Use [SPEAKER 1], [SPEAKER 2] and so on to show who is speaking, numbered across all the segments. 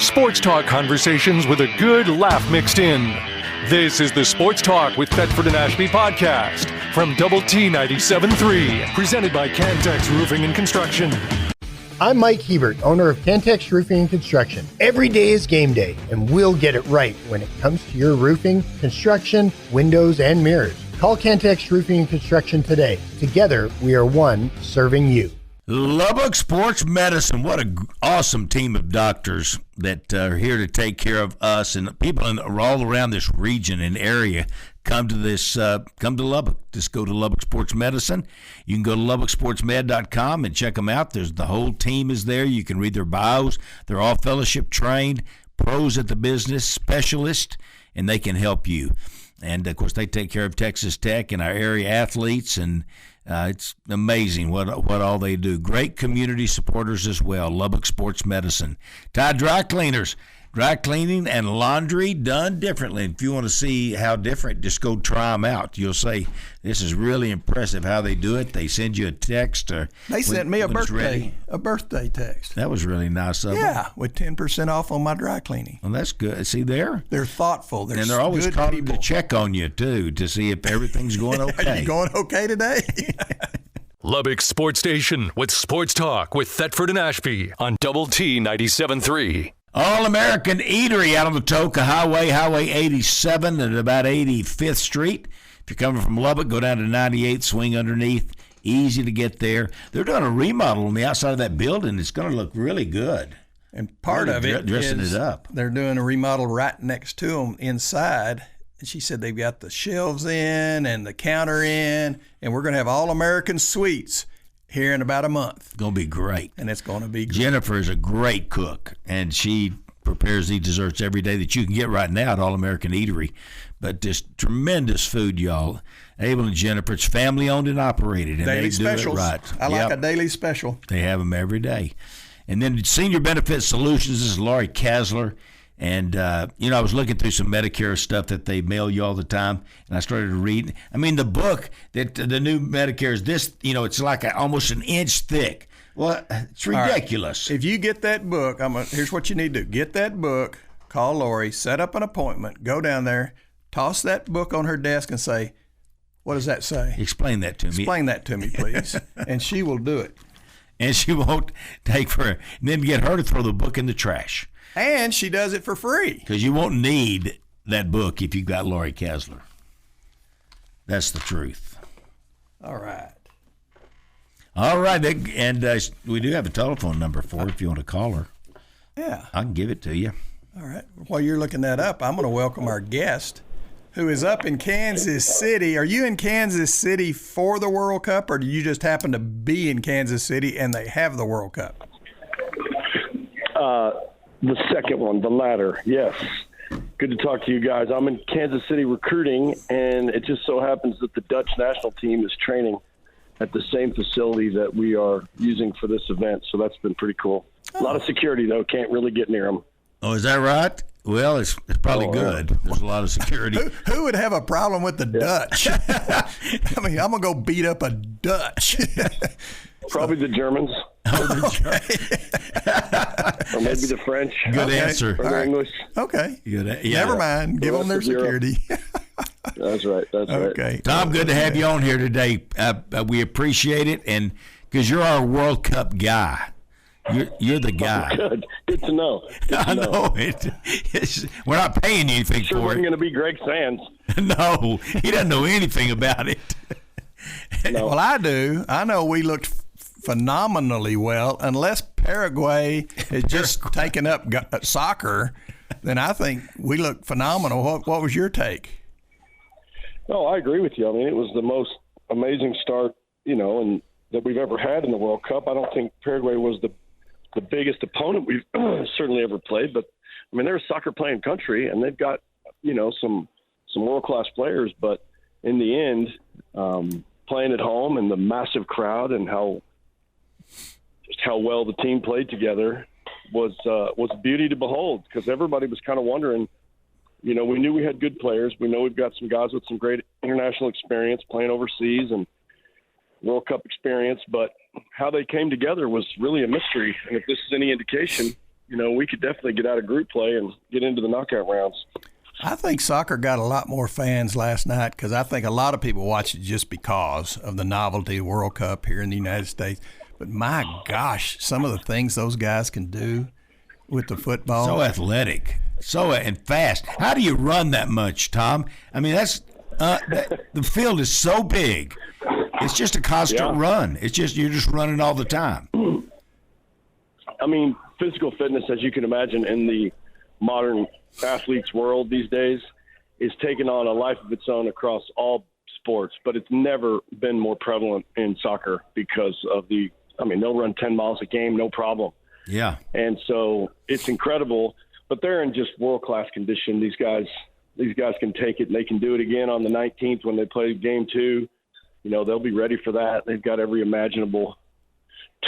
[SPEAKER 1] Sports talk conversations with a good laugh mixed in. This is the Sports Talk with Thetford and Ashby podcast from Double T 97.3, presented by Cantex Roofing and Construction.
[SPEAKER 2] I'm Mike Hebert, owner of Cantex Roofing and Construction. Every day is game day, and we'll get it right when it comes to your roofing, construction, windows, and mirrors. Call Cantex Roofing and Construction today. Together, we are one serving you.
[SPEAKER 3] Lubbock Sports Medicine. What an awesome team of doctors that are here to take care of us, and people all around this region and area come to Lubbock. Just go to Lubbock Sports Medicine. You can go to lubbocksportsmed.com and check them out. The whole team is there. You can read their bios. They're all fellowship trained, pros at the business, specialists, and they can help you. And, of course, they take care of Texas Tech and our area athletes, and it's amazing what all they do. Great community supporters as well, Lubbock Sports Medicine. Tide Dry Cleaners, dry cleaning and laundry done differently. If you want to see how different, just go try them out. You'll say, this is really impressive how they do it. They send you a text.
[SPEAKER 4] They sent me a birthday text.
[SPEAKER 3] That was really nice of them.
[SPEAKER 4] Yeah, with 10% off on my dry cleaning.
[SPEAKER 3] Well, that's good. See there?
[SPEAKER 4] They're thoughtful.
[SPEAKER 3] And they're always calling to check on you, too, to see if everything's going okay.
[SPEAKER 4] Are you going okay today?
[SPEAKER 1] Lubbock Sports Station with Sports Talk with Thetford and Ashby on Double T 97.3.
[SPEAKER 3] All-American Eatery out on the Toka Highway, Highway 87 at about 85th Street. If you're coming from Lubbock, go down to 98, swing underneath. Easy to get there. They're doing a remodel on the outside of that building. It's going to look really good.
[SPEAKER 4] And part of it
[SPEAKER 3] dressing
[SPEAKER 4] is
[SPEAKER 3] it up.
[SPEAKER 4] They're doing a remodel right next to them inside. And she said they've got the shelves in and the counter in, and we're going to have All-American Suites here in about a month.
[SPEAKER 3] Going to be great.
[SPEAKER 4] And it's going to be great.
[SPEAKER 3] Jennifer is a great cook, and she prepares these desserts every day that you can get right now at All-American Eatery. But just tremendous food, y'all. Abel and Jennifer, it's family-owned and operated, and
[SPEAKER 4] daily
[SPEAKER 3] they do
[SPEAKER 4] specials.
[SPEAKER 3] it right.
[SPEAKER 4] I like a daily special.
[SPEAKER 3] They have them every day. And then Senior Benefit Solutions, this is Laurie Kasler. And, I was looking through some Medicare stuff that they mail you all the time, and I started to read. I mean, the book, that the new Medicare is this, it's like almost an inch thick. Well, it's ridiculous.
[SPEAKER 4] Right. If you get that book, here's what you need to do. Get that book, call Lori, set up an appointment, go down there, toss that book on her desk and say, what does that say?
[SPEAKER 3] Explain that to me.
[SPEAKER 4] Explain that to me, please. And she will do it.
[SPEAKER 3] And she won't take for it. And then get her to throw the book in the trash.
[SPEAKER 4] And she does it for free.
[SPEAKER 3] Because you won't need that book if you've got Laurie Kasler. That's the truth.
[SPEAKER 4] All right.
[SPEAKER 3] And we do have a telephone number for her if you want to call her.
[SPEAKER 4] Yeah.
[SPEAKER 3] I can give it to you.
[SPEAKER 4] All right. While you're looking that up, I'm going to welcome our guest, who is up in Kansas City. Are you in Kansas City for the World Cup, or do you just happen to be in Kansas City and they have the World Cup?
[SPEAKER 5] The second one, the latter, yes. Good to talk to you guys. I'm in Kansas City recruiting, and it just so happens that the Dutch national team is training at the same facility that we are using for this event, so that's been pretty cool. A lot of security, though. Can't really get near them.
[SPEAKER 3] Oh, is that right? Well, it's probably good. There's a lot of security.
[SPEAKER 4] Who would have a problem with the Dutch? I'm going to go beat up a Dutch.
[SPEAKER 5] Probably the Germans.
[SPEAKER 3] Oh,
[SPEAKER 5] or maybe the French.
[SPEAKER 3] Good answer.
[SPEAKER 5] Or the English.
[SPEAKER 4] Okay.
[SPEAKER 3] Yeah.
[SPEAKER 4] Never mind. Give them their security.
[SPEAKER 5] That's right.
[SPEAKER 4] Okay.
[SPEAKER 3] Tom, good to have you on here today. We appreciate it, and because you're our World Cup guy. You're the guy.
[SPEAKER 5] Good to know.
[SPEAKER 3] I know it. We're not paying you anything
[SPEAKER 5] sure
[SPEAKER 3] for it.
[SPEAKER 5] We're going to be Greg Sands.
[SPEAKER 3] No, he doesn't know anything about it.
[SPEAKER 5] No.
[SPEAKER 4] Well, I do. I know we looked phenomenally well. Unless Paraguay has just taken up soccer, then I think we look phenomenal. What was your take?
[SPEAKER 5] No, I agree with you. I mean, it was the most amazing start, and that we've ever had in the World Cup. I don't think Paraguay was the biggest opponent we've certainly ever played, but I mean, they're a soccer playing country, and they've got some world-class players, but in the end, playing at home and the massive crowd and how well the team played together was a beauty to behold, because everybody was kind of wondering, we knew we had good players. We know we've got some guys with some great international experience playing overseas and World Cup experience, but how they came together was really a mystery. And if this is any indication, we could definitely get out of group play and get into the knockout rounds.
[SPEAKER 4] I think soccer got a lot more fans last night because I think a lot of people watched it just because of the novelty of World Cup here in the United States. But my gosh, some of the things those guys can do with the football.
[SPEAKER 3] So athletic, and fast. How do you run that much, Tom? I mean, the field is so big. It's just a constant run. It's just you're just running all the time.
[SPEAKER 5] I mean, physical fitness, as you can imagine, in the modern athletes world these days is taking on a life of its own across all sports, but it's never been more prevalent in soccer because of they'll run 10 miles a game, no problem.
[SPEAKER 3] Yeah. And
[SPEAKER 5] so it's incredible, but they're in just world-class condition. These guys can take it and they can do it again on the 19th when they play game 2. They'll be ready for that. They've got every imaginable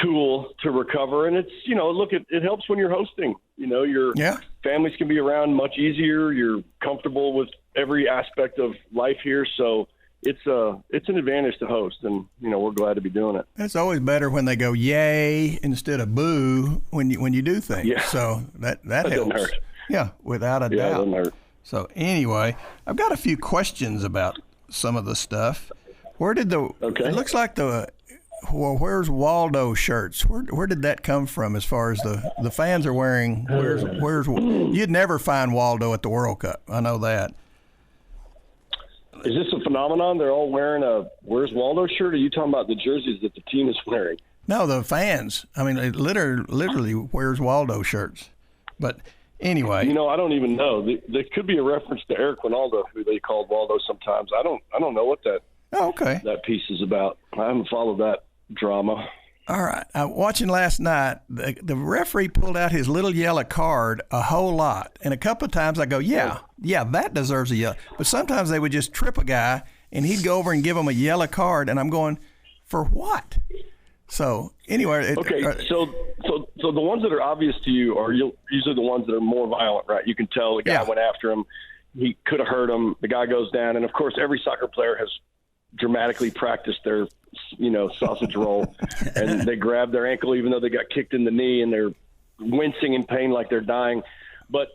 [SPEAKER 5] tool to recover. And it's, it helps when you're hosting. Your families can be around much easier. You're comfortable with every aspect of life here. So it's an advantage to host, and, we're glad to be doing it.
[SPEAKER 4] It's always better when they go yay instead of boo when you do things. Yeah. So that helps.
[SPEAKER 5] Doesn't hurt.
[SPEAKER 4] Yeah, without a doubt.
[SPEAKER 5] Yeah, it doesn't hurt.
[SPEAKER 4] So anyway, I've got a few questions about some of the stuff. Where did it looks like where's Waldo shirts? Where did that come from as far as the fans are wearing? Where's you'd never find Waldo at the World Cup. I know that.
[SPEAKER 5] Is this a phenomenon? They're all wearing a Where's Waldo shirt? Or are you talking about the jerseys that the team is wearing?
[SPEAKER 4] No, the fans. I mean, it literally Where's Waldo shirts. But anyway.
[SPEAKER 5] I don't even know. There could be a reference to Eric Ronaldo, who they called Waldo sometimes. I don't know what that that piece is about. I haven't followed that drama.
[SPEAKER 4] All right. Watching last night, the referee pulled out his little yellow card a whole lot. And a couple of times I go, yeah, that deserves a yellow. But sometimes they would just trip a guy, and he'd go over and give him a yellow card, and I'm going, for what? So, anyway.
[SPEAKER 5] So the ones that are obvious to you are usually the ones that are more violent, right? You can tell the guy went after him. He could have hurt him. The guy goes down. And, of course, every soccer player has dramatically practiced their sausage roll, and they grab their ankle even though they got kicked in the knee, and they're wincing in pain like they're dying. But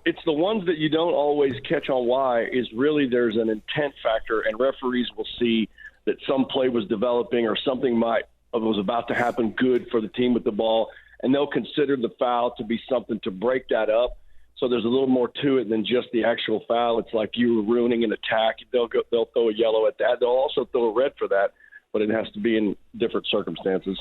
[SPEAKER 5] it's the ones that you don't always catch on why is really there's an intent factor, and referees will see that some play was developing or something was about to happen good for the team with the ball, and they'll consider the foul to be something to break that up. So there's a little more to it than just the actual foul. It's like you were ruining an attack. They'll throw a yellow at that. They'll also throw a red for that, but it has to be in different circumstances.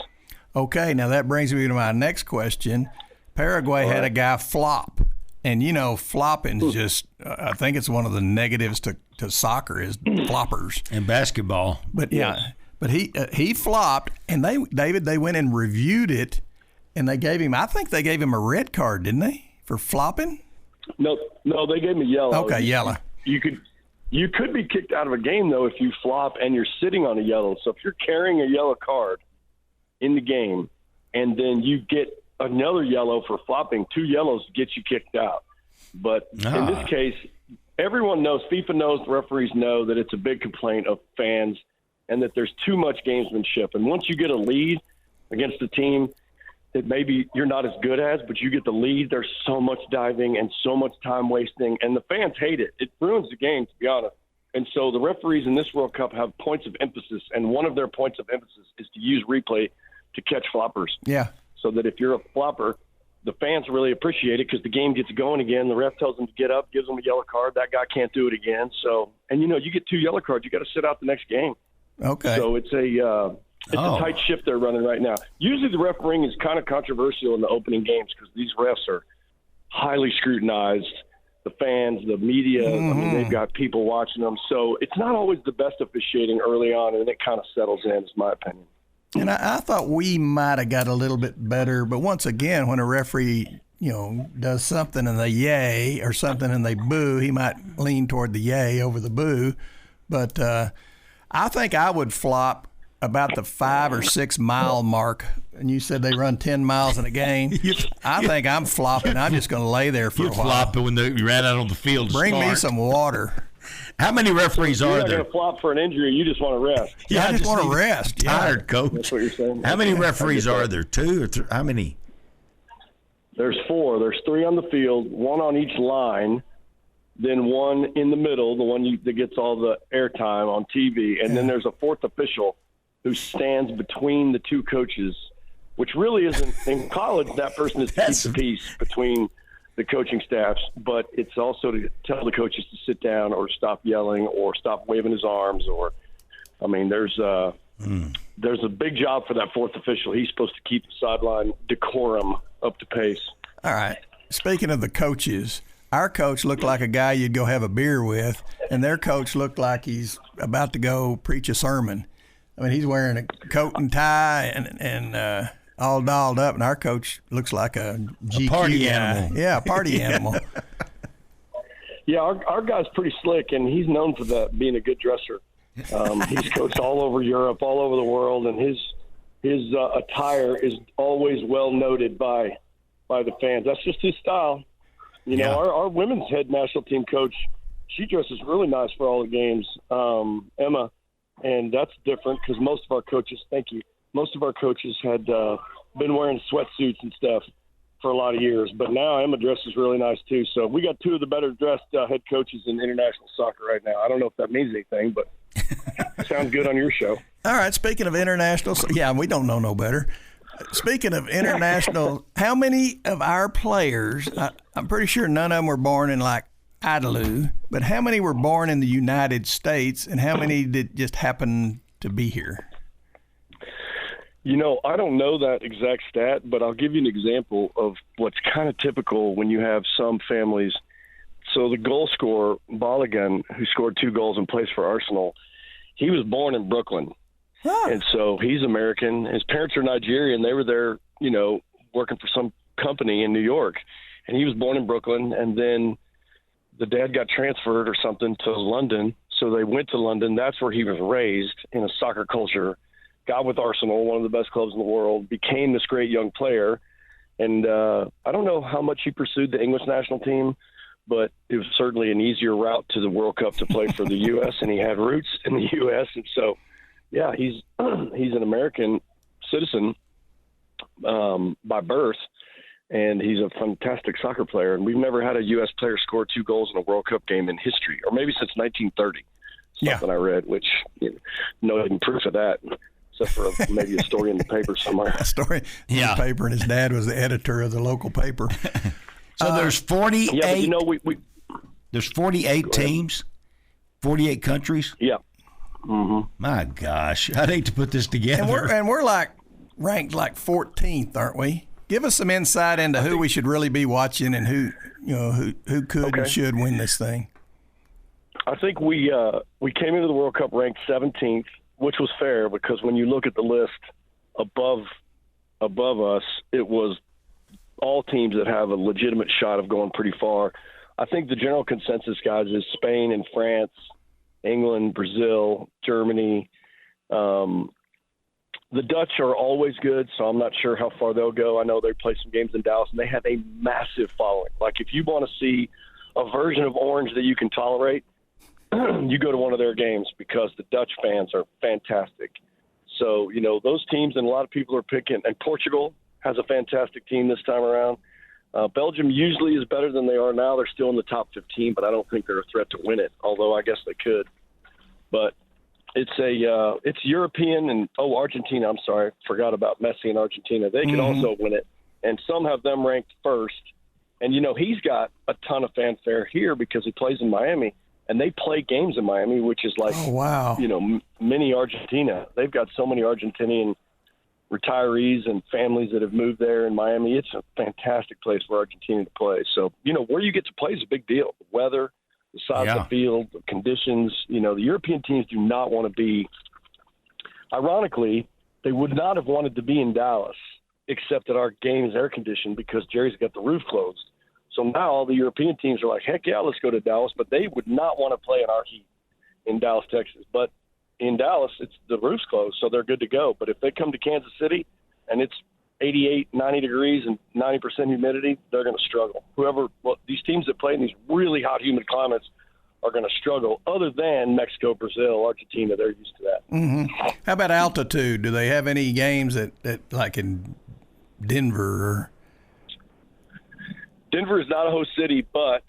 [SPEAKER 4] Okay, now that brings me to my next question. Paraguay had a guy flop, and flopping's just I think it's one of the negatives to soccer is floppers
[SPEAKER 3] and basketball.
[SPEAKER 4] But but he flopped, and they went and reviewed it, and they gave him a red card, didn't they, for flopping?
[SPEAKER 5] No, they gave him a yellow.
[SPEAKER 4] Okay, yellow.
[SPEAKER 5] You could be kicked out of a game, though, if you flop and you're sitting on a yellow. So if you're carrying a yellow card in the game and then you get another yellow for flopping, 2 yellows get you kicked out. But in this case, everyone knows, FIFA knows, the referees know that it's a big complaint of fans and that there's too much gamesmanship. And once you get a lead against a team that maybe you're not as good as, but you get the lead, there's so much diving and so much time wasting, and the fans hate it. It ruins the game, to be honest. And so the referees in this World Cup have points of emphasis, and one of their points of emphasis is to use replay to catch floppers.
[SPEAKER 4] Yeah.
[SPEAKER 5] So that if you're a flopper, the fans really appreciate it because the game gets going again. The ref tells them to get up, gives them a yellow card. That guy can't do it again. So, and you get 2 yellow cards, you got to sit out the next game.
[SPEAKER 4] Okay.
[SPEAKER 5] So it's a tight ship they're running right now. Usually the refereeing is kind of controversial in the opening games because these refs are highly scrutinized. The fans, the media, they've got people watching them. So it's not always the best officiating early on, and it kind of settles in, is my opinion.
[SPEAKER 4] And I thought we might have got a little bit better, but once again, when a referee, does something and they yay or something and they boo, he might lean toward the yay over the boo. But I think I would flop about the 5 or 6 mile mark. And you said they run 10 miles in a game. I think I'm flopping. I'm just going to lay there for a while.
[SPEAKER 3] You'd flop when you ran out on the field to
[SPEAKER 4] Bring
[SPEAKER 3] start.
[SPEAKER 4] me some water.
[SPEAKER 3] How many referees are there?
[SPEAKER 5] You're not going to flop for an injury. You just want to rest.
[SPEAKER 4] Yeah, I just want to rest.
[SPEAKER 3] Tired, coach.
[SPEAKER 5] That's what you're saying.
[SPEAKER 3] How many referees are there? 2 or 3? How many?
[SPEAKER 5] There's 4. There's 3 on the field, 1 on each line, then 1 in the middle, the one that gets all the airtime on TV, and then there's a 4th official who stands between the 2 coaches, which really isn't – in college, that person is to keep the peace between the coaching staffs, but it's also to tell the coaches to sit down or stop yelling or stop waving his arms or – I mean, there's a big job for that 4th official. He's supposed to keep the sideline decorum up to pace.
[SPEAKER 4] All right. Speaking of the coaches, our coach looked like a guy you'd go have a beer with, and their coach looked like he's about to go preach a sermon. I mean, he's wearing a coat and tie and all dolled up, and our coach looks like a GQ
[SPEAKER 3] party
[SPEAKER 4] guy.
[SPEAKER 3] animal.
[SPEAKER 4] Yeah, a party animal.
[SPEAKER 5] Yeah, our guy's pretty slick, and he's known for that, being a good dresser. He's coached all over Europe, all over the world, and his attire is always well noted by the fans. That's just his style. You know, our women's head national team coach, she dresses really nice for all the games, Emma, and that's different because most of our coaches had been wearing sweatsuits and stuff for a lot of years, but now Emma dresses really nice too. So we got 2 of the better dressed head coaches in international soccer right now. I don't know if that means anything, but sounds good on your show.
[SPEAKER 4] All right. Speaking of international, we don't know no better. Speaking of international, how many of our players, I'm pretty sure none of them were born in like Idalou, but how many were born in the United States and how many did just happen to be here?
[SPEAKER 5] You know, I don't know that exact stat, but I'll give you an example of what's kind of typical when you have some families. So the goal scorer, Balogun, who scored 2 goals and plays for Arsenal, he was born in Brooklyn. Huh. And so he's American. His parents are Nigerian. They were there, you know, working for some company in New York. And he was born in Brooklyn. And then the dad got transferred or something to London. So they went to London. That's where he was raised in a soccer culture. Got with Arsenal, one of the best clubs in the world, became this great young player. And I don't know how much he pursued the English national team, but it was certainly an easier route to the World Cup to play for the U.S., and he had roots in the U.S. And so, yeah, he's an American citizen by birth, and he's a fantastic soccer player. And we've never had a U.S. player score 2 goals in a World Cup game in history, or maybe since 1930, something I read, which, no even proof of that. Except for maybe a story in the paper somewhere.
[SPEAKER 4] A story in the paper, and his dad was the editor of the local paper.
[SPEAKER 3] So there's 48.
[SPEAKER 5] Yeah, but you know,
[SPEAKER 3] there's 48 teams, 48 countries.
[SPEAKER 5] Yeah. Mm-hmm.
[SPEAKER 3] My gosh, I'd hate to put this together.
[SPEAKER 4] And we're like ranked like 14th, aren't we? Give us some insight into who we should really be watching and who could and should win this thing.
[SPEAKER 5] I think we came into the World Cup ranked 17th. Which was fair because when you look at the list above us, it was all teams that have a legitimate shot of going pretty far. I think the general consensus, guys, is Spain and France, England, Brazil, Germany. The Dutch are always good, so I'm not sure how far they'll go. I know they play some games in Dallas, and they have a massive following. Like, if you want to see a version of Orange that you can tolerate, you go to one of their games because the Dutch fans are fantastic. So, you know, those teams, and a lot of people are picking, and Portugal has a fantastic team this time around. Belgium usually is better than they are now. They're still in the top 15, but I don't think they're a threat to win it, although I guess they could. But it's European, and Argentina, I'm sorry, forgot about Messi and Argentina. They could also win it, and some have them ranked first. And, you know, he's got a ton of fanfare here because he plays in Miami. And they play games in Miami, which is like, you know, mini Argentina. They've got so many Argentinian retirees and families that have moved there in Miami. It's a fantastic place for Argentina to play. So, you know, where you get to play is a big deal. The weather, the size of the field, the conditions. You know, the European teams do not want to be – ironically, they would not have wanted to be in Dallas, except that our game is air-conditioned because Jerry's got the roof closed. So now all the European teams are like, heck yeah, let's go to Dallas. But they would not want to play in our heat in Dallas, Texas. But in Dallas, it's the roof's closed, so they're good to go. But if they come to Kansas City and it's 88, 90 degrees and 90% humidity, they're going to struggle. These teams that play in these really hot, humid climates are going to struggle. Other than Mexico, Brazil, Argentina, they're used to that.
[SPEAKER 4] Mm-hmm. How about altitude? Do they have any games that like in Denver or –
[SPEAKER 5] Denver is not a host city, but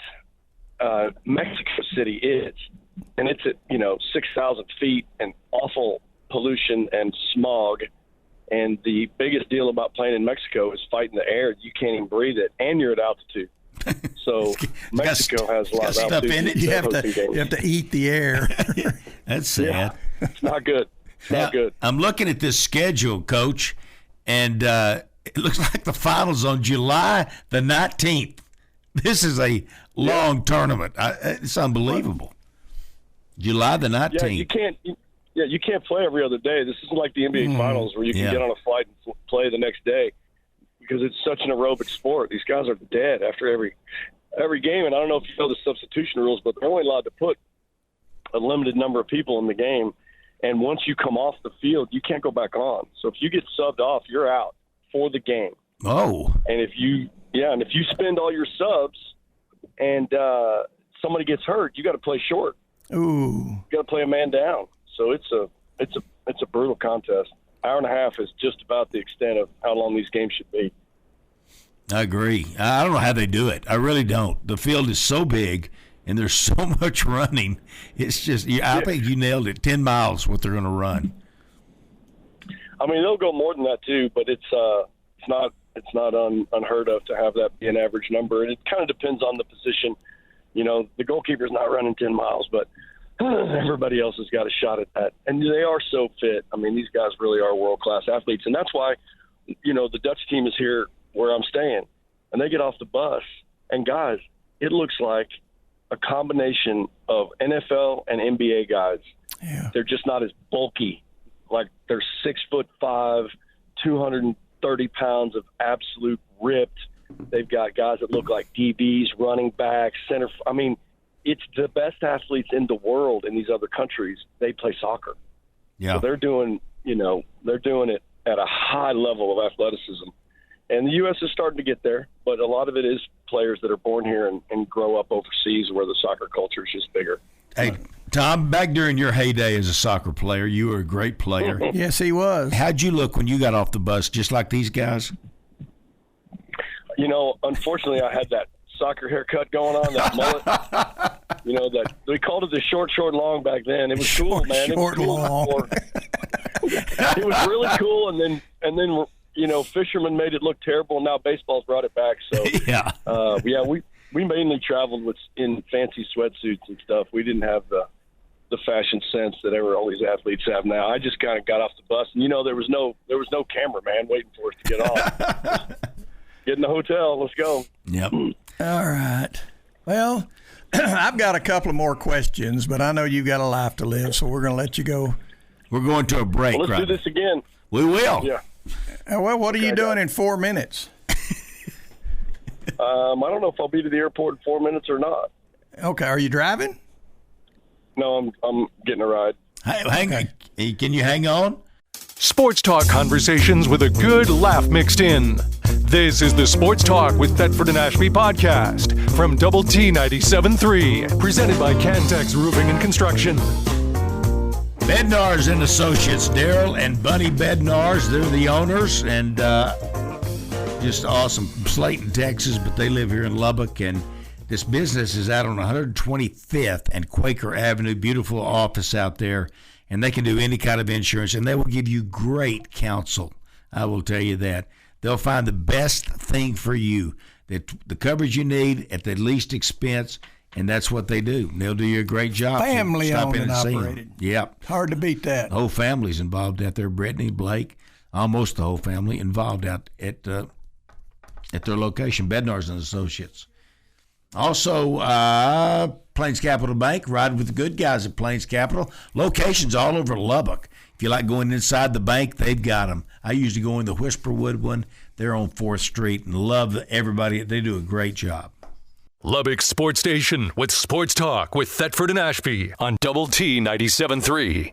[SPEAKER 5] Mexico City is. And it's at, 6,000 feet and awful pollution and smog. And the biggest deal about playing in Mexico is fighting the air. You can't even breathe it, and you're at altitude. So Mexico has a lot of
[SPEAKER 4] stuff
[SPEAKER 5] altitude.
[SPEAKER 4] in it. You have to eat the air.
[SPEAKER 3] That's sad.
[SPEAKER 5] Yeah, it's not good. It's not good.
[SPEAKER 3] I'm looking at this schedule, Coach, and it looks like the finals on July the 19th. This is a long tournament. It's unbelievable. July the 19th.
[SPEAKER 5] Yeah, you can't play every other day. This isn't like the NBA Finals where you can get on a flight and play the next day, because it's such an aerobic sport. These guys are dead after every game, and I don't know if you know the substitution rules, but they're only allowed to put a limited number of people in the game, and once you come off the field, you can't go back on. So if you get subbed off, you're out for the game.
[SPEAKER 3] Oh.
[SPEAKER 5] And if you spend all your subs and somebody gets hurt, you got to play short.
[SPEAKER 4] Ooh.
[SPEAKER 5] You got to play a man down. So it's a brutal contest. Hour and a half is just about the extent of how long these games should be.
[SPEAKER 3] I agree. I don't know how they do it. I really don't. The field is so big, and there's so much running. It's just, I think you nailed it. 10 miles, what they're going to run.
[SPEAKER 5] I mean, they'll go more than that too, but it's not unheard of to have that be an average number. And it kind of depends on the position. The goalkeeper's not running 10 miles, but everybody else has got a shot at that. And they are so fit. I mean, these guys really are world-class athletes. And that's why, the Dutch team is here where I'm staying. And they get off the bus. And, guys, it looks like a combination of NFL and NBA guys.
[SPEAKER 4] Yeah.
[SPEAKER 5] They're just not as bulky. Like, they're 6'5", 230 pounds of absolute ripped. They've got guys that look like DBs, running backs, center. I mean, it's the best athletes in the world in these other countries. They play soccer.
[SPEAKER 3] Yeah.
[SPEAKER 5] So they're doing it at a high level of athleticism. And the U.S. is starting to get there, but a lot of it is players that are born here and grow up overseas where the soccer culture is just bigger.
[SPEAKER 3] Hey, Tom, back during your heyday as a soccer player, you were a great player.
[SPEAKER 4] Yes, he was.
[SPEAKER 3] How'd you look when you got off the bus, just like these guys?
[SPEAKER 5] Unfortunately, I had that soccer haircut going on, that mullet. That we called it the short, long back then. It was cool, man. It was cool long. It was really cool, and then fishermen made it look terrible, and now baseball's brought it back. So we mainly traveled in fancy sweatsuits and stuff. We didn't have the fashion sense that all these athletes have now. I just kind of got off the bus, and there was no cameraman waiting for us to get off. Get in the hotel. Let's go.
[SPEAKER 3] Yep.
[SPEAKER 4] All right. Well, I've got a couple of more questions, but I know you've got a life to live, so we're going to let you go.
[SPEAKER 3] We're going to a break.
[SPEAKER 5] Well, let's do this again.
[SPEAKER 3] We will.
[SPEAKER 5] Yeah.
[SPEAKER 4] Well, what are you doing in 4 minutes?
[SPEAKER 5] I don't know if I'll be to the airport in 4 minutes or not.
[SPEAKER 4] Okay. Are you driving?
[SPEAKER 5] No, I'm getting a ride.
[SPEAKER 3] Hey, can you hang on?
[SPEAKER 1] Sports talk conversations with a good laugh mixed in. This is the Sports Talk with Thetford and Ashby podcast from Double T 97.3, presented by Cantex Roofing and Construction.
[SPEAKER 3] Bednar's and Associates, Daryl and Bunny Bednar's, they're the owners, and just awesome. Slayton, Texas, but they live here in Lubbock, and this business is out on 125th and Quaker Avenue. Beautiful office out there, and they can do any kind of insurance, and they will give you great counsel. I will tell you that. They'll find the best thing for you, that the coverage you need at the least expense, and that's what they do. They'll do you a great job.
[SPEAKER 4] Family
[SPEAKER 3] Stop
[SPEAKER 4] owned
[SPEAKER 3] in
[SPEAKER 4] and
[SPEAKER 3] see
[SPEAKER 4] operated.
[SPEAKER 3] them. Yep.
[SPEAKER 4] Hard to beat that.
[SPEAKER 3] The whole family's involved out there. Brittany, Blake, almost the whole family involved out at their location, Bednar's and Associates. Also, Plains Capital Bank, ride with the good guys at Plains Capital. Locations all over Lubbock. If you like going inside the bank, they've got them. I usually go in the Whisperwood one. They're on 4th Street, and love everybody. They do a great job.
[SPEAKER 1] Lubbock's Sports Station with Sports Talk with Thetford and Ashby on Double T 97.3.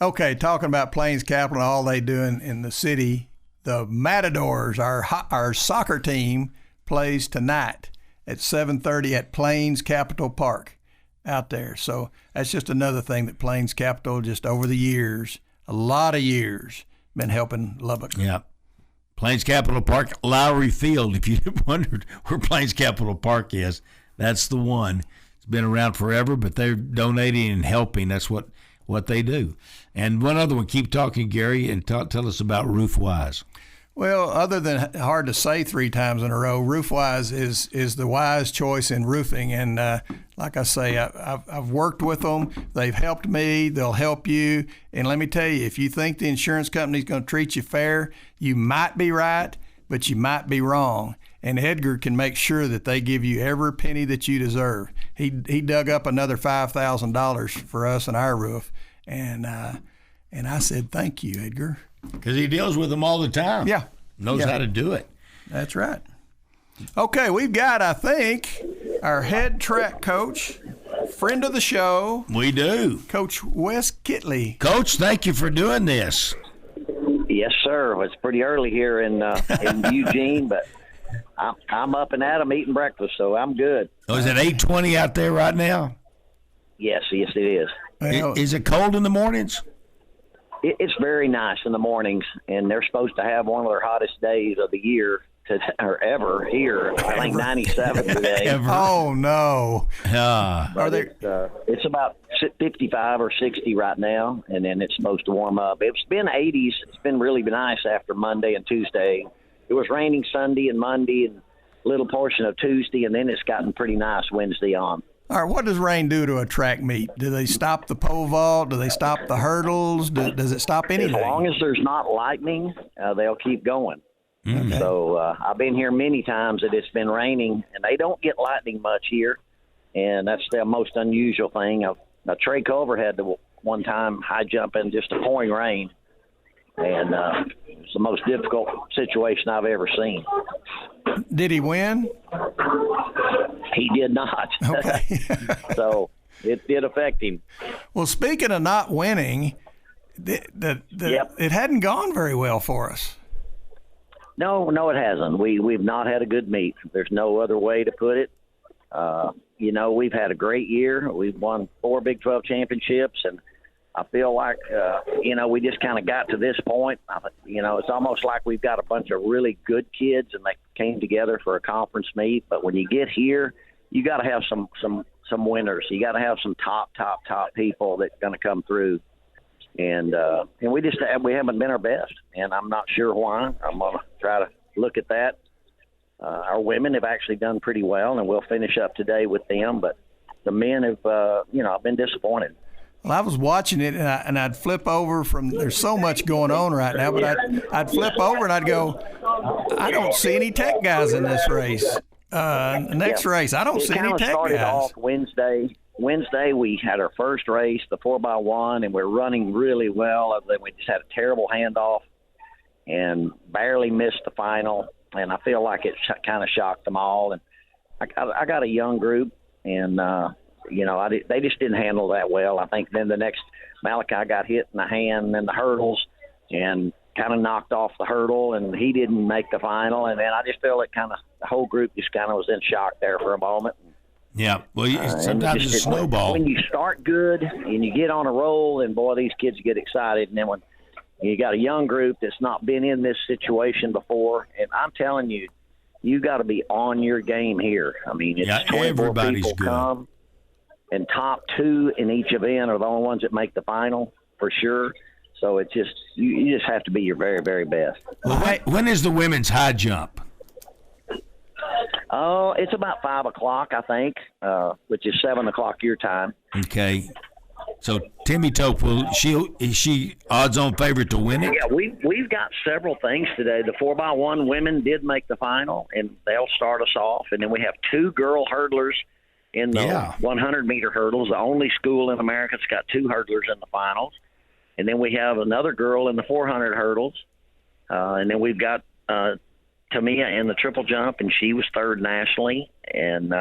[SPEAKER 4] Okay, talking about Plains Capital and all they do in the city, the Matadors, our soccer team, plays tonight at 7:30 at Plains Capital Park out there. So that's just another thing that Plains Capital, just over the years, a lot of years, been helping Lubbock.
[SPEAKER 3] Yeah. Plains Capital Park, Lowry Field. If you wondered where Plains Capital Park is, that's the one. It's been around forever, but they're donating and helping. That's what they do. And one other one, keep talking, Gary, and tell us about RoofWise.
[SPEAKER 4] Well, other than hard to say 3 times in a row, RoofWise is the wise choice in roofing. And like I say, I've worked with them. They've helped me. They'll help you. And let me tell you, if you think the insurance company's going to treat you fair, you might be right, but you might be wrong. And Edgar can make sure that they give you every penny that you deserve. He dug up another $5,000 for us and our roof. And I said, thank you, Edgar.
[SPEAKER 3] Because he deals with them all the time.
[SPEAKER 4] Yeah.
[SPEAKER 3] Knows how to do it.
[SPEAKER 4] That's right. Okay, we've got, I think, our head track coach, friend of the show.
[SPEAKER 3] We do.
[SPEAKER 4] Coach Wes Kittley.
[SPEAKER 3] Coach, thank you for doing this.
[SPEAKER 6] Yes, sir. It's pretty early here in Eugene, but I'm up and at 'em eating breakfast, so I'm good.
[SPEAKER 3] Oh, is it 8:20 out there right now?
[SPEAKER 6] Yes, it is.
[SPEAKER 4] Well,
[SPEAKER 3] Is it cold in the mornings?
[SPEAKER 6] It's very nice in the mornings, and they're supposed to have one of their hottest days of the year or ever here. I think 97 today.
[SPEAKER 3] Ever.
[SPEAKER 4] oh, no.
[SPEAKER 6] Are they? It's about 55 or 60 right now, and then it's supposed to warm up. It's been 80s. It's been really nice after Monday and Tuesday. It was raining Sunday and Monday and a little portion of Tuesday, and then it's gotten pretty nice Wednesday on.
[SPEAKER 4] All right, what does rain do to a track meet? Do they stop the pole vault? Do they stop the hurdles? Does it stop anything?
[SPEAKER 6] As long as there's not lightning, they'll keep going.
[SPEAKER 4] Okay.
[SPEAKER 6] So I've been here many times that it's been raining, and they don't get lightning much here, and that's the most unusual thing. Trey Culver had to one time high jump in just a pouring rain, and it's the most difficult situation I've ever seen.
[SPEAKER 4] Did he win?
[SPEAKER 6] He did not.
[SPEAKER 4] Okay.
[SPEAKER 6] So it did affect him.
[SPEAKER 4] Well, speaking of not winning, it hadn't gone very well for us.
[SPEAKER 6] No, it hasn't. We've not had a good meet. There's no other way to put it. We've had a great year. We've won 4 Big 12 championships, and I feel like, we just kind of got to this point. It's almost like we've got a bunch of really good kids, and they came together for a conference meet. But when you get here, you got to have some winners. You got to have some top people that are going to come through. And we haven't been our best, and I'm not sure why. I'm going to try to look at that. Our women have actually done pretty well, and we'll finish up today with them. But the men have, I've been disappointed.
[SPEAKER 4] Well, I was watching it, and I'd flip over there's so much going on right now, but I'd flip over and I'd go, I don't see any tech guys in this race. Next race, I don't see any tech guys. It started off
[SPEAKER 6] Wednesday, we had our first race, the 4x1, and we're running really well. Other than we just had a terrible handoff and barely missed the final. And I feel like it kind of shocked them all. And I got a young group, and they just didn't handle that well. I think then the next Malachi got hit in the hand and the hurdles and kind of knocked off the hurdle, and he didn't make the final. And then I just feel like the whole group just kind of was in shock there for a moment.
[SPEAKER 3] Yeah, well, sometimes it's a snowball.
[SPEAKER 6] When you start good and you get on a roll, and boy, these kids get excited. And then when you got a young group that's not been in this situation before, and I'm telling you, you got to be on your game here. I mean, it's 24 people
[SPEAKER 3] good.
[SPEAKER 6] Come, and top 2 in each event are the only ones that make the final for sure. So it's just you just have to be your very, very best.
[SPEAKER 3] Well, when is the women's high jump?
[SPEAKER 6] Oh, it's about 5 o'clock, I think, which is 7 o'clock your time.
[SPEAKER 3] Okay. So Timmy Tope, is she odds-on favorite to win it?
[SPEAKER 6] Yeah, we've got several things today. The 4x1 women did make the final, and they'll start us off. And then we have 2 girl hurdlers in the 100-meter hurdles. The only school in America that's got 2 hurdlers in the finals. And then we have another girl in the 400 hurdles. And then we've got Tamia in the triple jump, and she was 3rd nationally. And